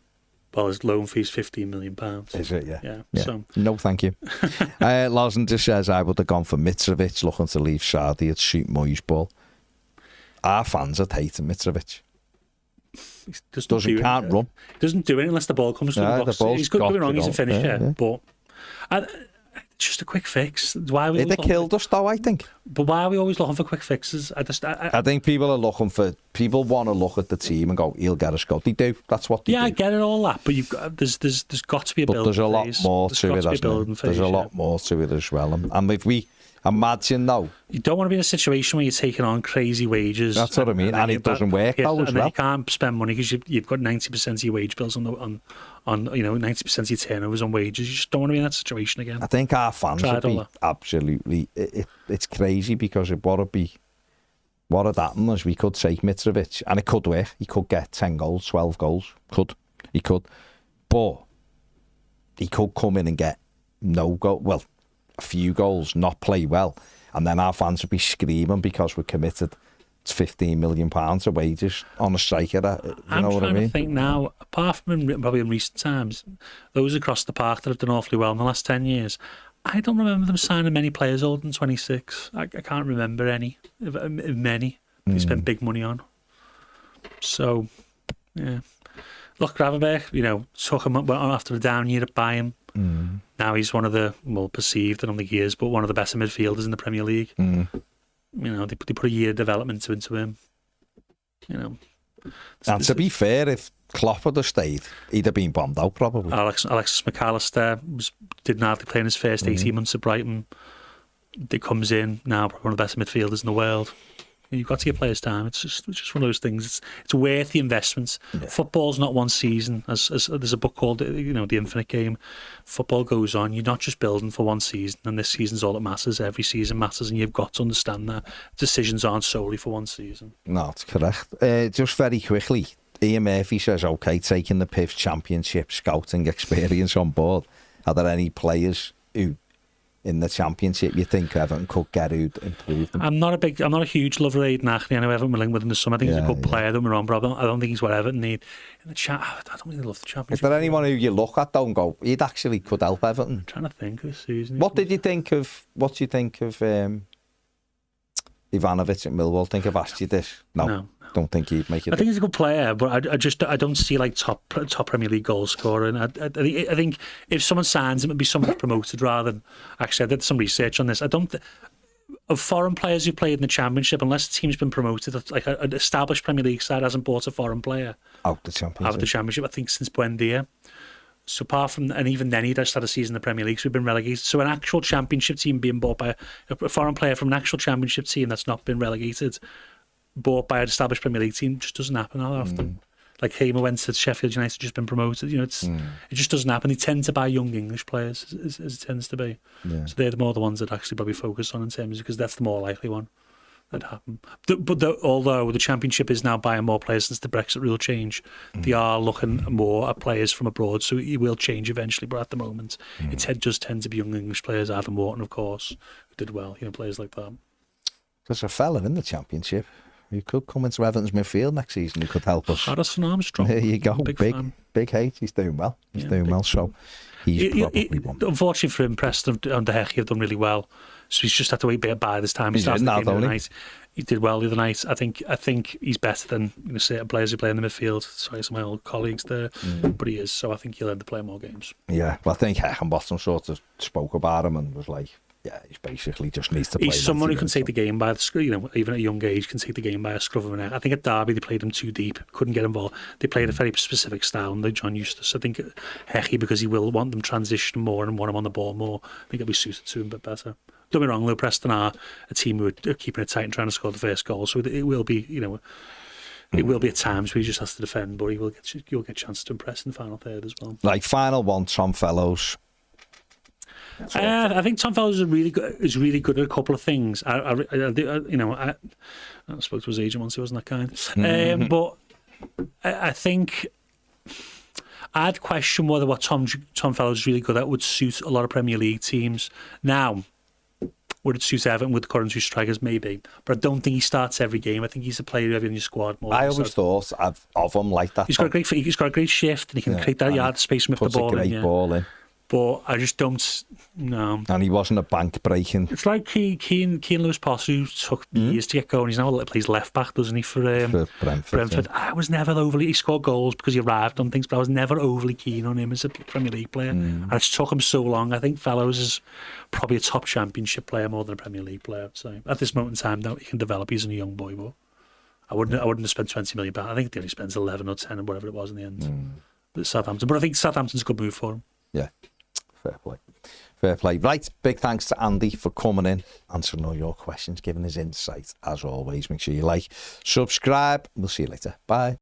Well, his loan fee's £15 million. Is it? Yeah. So. No, thank you. Lawson just says, I would have gone for Mitrovic, looking to leave Saudi at shoot Moyes ball. Our fans are hating Mitrovic. Can't run. Doesn't do it unless the ball comes to the box. He's good doing wrong. He's a finisher, but just a quick fix. Why we? They killed us, though. I think. But why are we always looking for quick fixes? I think people want to look at the team and go, "He'll get us goal." They do. That's what they do. I get it all that, but there's got to be a building. There's a lot more to it. There's a lot more to it as well. And if we imagine though, you don't want to be in a situation where you're taking on crazy wages. That's what I mean, and it doesn't work though as well. You can't spend money because you've got 90% of your wage bills on 90% of your turnovers on wages. You just don't want to be in that situation again. I think our fans would be absolutely. It's crazy because what had happened is we could take Mitrovic and it could work. He could get 10 goals, 12 goals. But he could come in and get no goal. Well, a few goals, not play well, and then our fans would be screaming because we're committed to £15 million of wages on a striker. I'm trying to think now, apart from probably in recent times, those across the park that have done awfully well in the last 10 years, I don't remember them signing many players older than 26. I can't remember any, if many, they spent big money on. So, yeah. Look, Gravenberch, took him up after a down year at Bayern. Now he's one of the, perceived, I don't think he is, but one of the best midfielders in the Premier League. They put a year of development into him. And to be fair, if Klopp had stayed, he'd have been bombed out probably. Alexis McAllister didn't hardly play in his first 18 months at Brighton. He comes in now, probably one of the best midfielders in the world. You've got to give players time. It's just one of those things. It's worth the investment. Yeah. Football's not one season. As there's a book called The Infinite Game. Football goes on. You're not just building for one season, and this season's all that matters. Every season matters, and you've got to understand that decisions aren't solely for one season. No, it's correct. Just very quickly, Ian Murphy says, okay, taking the PIV Championship scouting experience on board. Are there any players who, in the Championship, you think Everton could get who'd improve them? I'm not a huge lover of Aidan Ackley. I know Everton were linked with him this summer. I think he's a good player, don't get me wrong, but I don't think he's what Everton need. In the I don't really love the Championship. Is there anyone who you look at though and go, he'd actually could help Everton? I'm trying to think of Susan. What do you think of Ivanovic at Millwall? Think I've asked you this. No. Don't think he'd make it. I think he's a good player, but I don't see like top Premier League goal scorer. And I think if someone signs him, it'd be someone promoted rather than. Actually, I did some research on this. I don't. Of foreign players who played in the Championship, unless the team's been promoted, like an established Premier League side hasn't bought a foreign player out the Championship. I think since Buendia. So apart from, and even then he'd just had a season in the Premier League, so we've been relegated. So an actual Championship team being bought by a foreign player from an actual Championship team that's not been relegated, bought by an established Premier League team, just doesn't happen that often. Like Hamer went to Sheffield United, just been promoted. It just doesn't happen. They tend to buy young English players, as it tends to be. Yeah. So they're the ones that actually probably focus on in terms, because that's the more likely one that happen. Although the Championship is now buying more players since the Brexit rule change, they are looking more at players from abroad. So it will change eventually, but at the moment, it does tend to be young English players. Adam Wharton, of course, who did well. Players like that. There's a fella in the Championship who could come into Everton's midfield next season, who could help us. Harrison Armstrong. There you go. Big hate. He's doing well. He's doing well. So he's probably one. Unfortunately for him, Preston under Hecky have done really well. So he's just had to wait by this time. He started the game the other night. He did well the other night. I think he's better than certain players who play in the midfield. Sorry, some of my old colleagues there, but he is. So I think he'll end up playing more games. Yeah, well, I think Heckenbottom sort of spoke about him and was like, yeah, he's basically just needs to play. He's someone who can take the game by the scruff, even at a young age, can take the game by a scruff of a neck. I think at Derby they played him too deep, couldn't get involved. They played a very specific style, and John Eustace. I think Hecky, because he will want them transition more and want him on the ball more, I think it'll be suited to him a bit better. Don't be wrong, though, Preston are a team who are keeping it tight and trying to score the first goal, so it will be, it will be at times where he just has to defend, but you'll get a chance to impress in the final third as well. Like final one, Tom Fellows. I think Tom Fellows is really good at a couple of things. I spoke to his agent once; he wasn't that kind. But I think I'd question whether what Tom Fellows is really good at would suit a lot of Premier League teams. Now, would it suit Everton with the current two strikers? Maybe, but I don't think he starts every game. I think he's a player you have in your squad more. I always thought of him like that. He's got a great shift, and he can create that yard space with the ball. Puts a great ball in. But I just don't know. And he wasn't a bank breaking. It's like Keane Lewis Poss, who took years to get going. He's now plays left back, doesn't he, for Brentford. Yeah. I was never overly. He scored goals because he arrived on things, but I was never overly keen on him as a Premier League player. And it's took him so long. I think Fellows is probably a top Championship player more than a Premier League player, I'd say. At this moment in time, though, he can develop. He's a young boy, but I wouldn't have spent £20 million. I think he only spends 11 or 10 or whatever it was in the end. But Southampton. But I think Southampton's a good move for him. Yeah. Fair play. Right, big thanks to Andy for coming in, answering all your questions, giving his insight, as always. Make sure you like, subscribe. We'll see you later. Bye.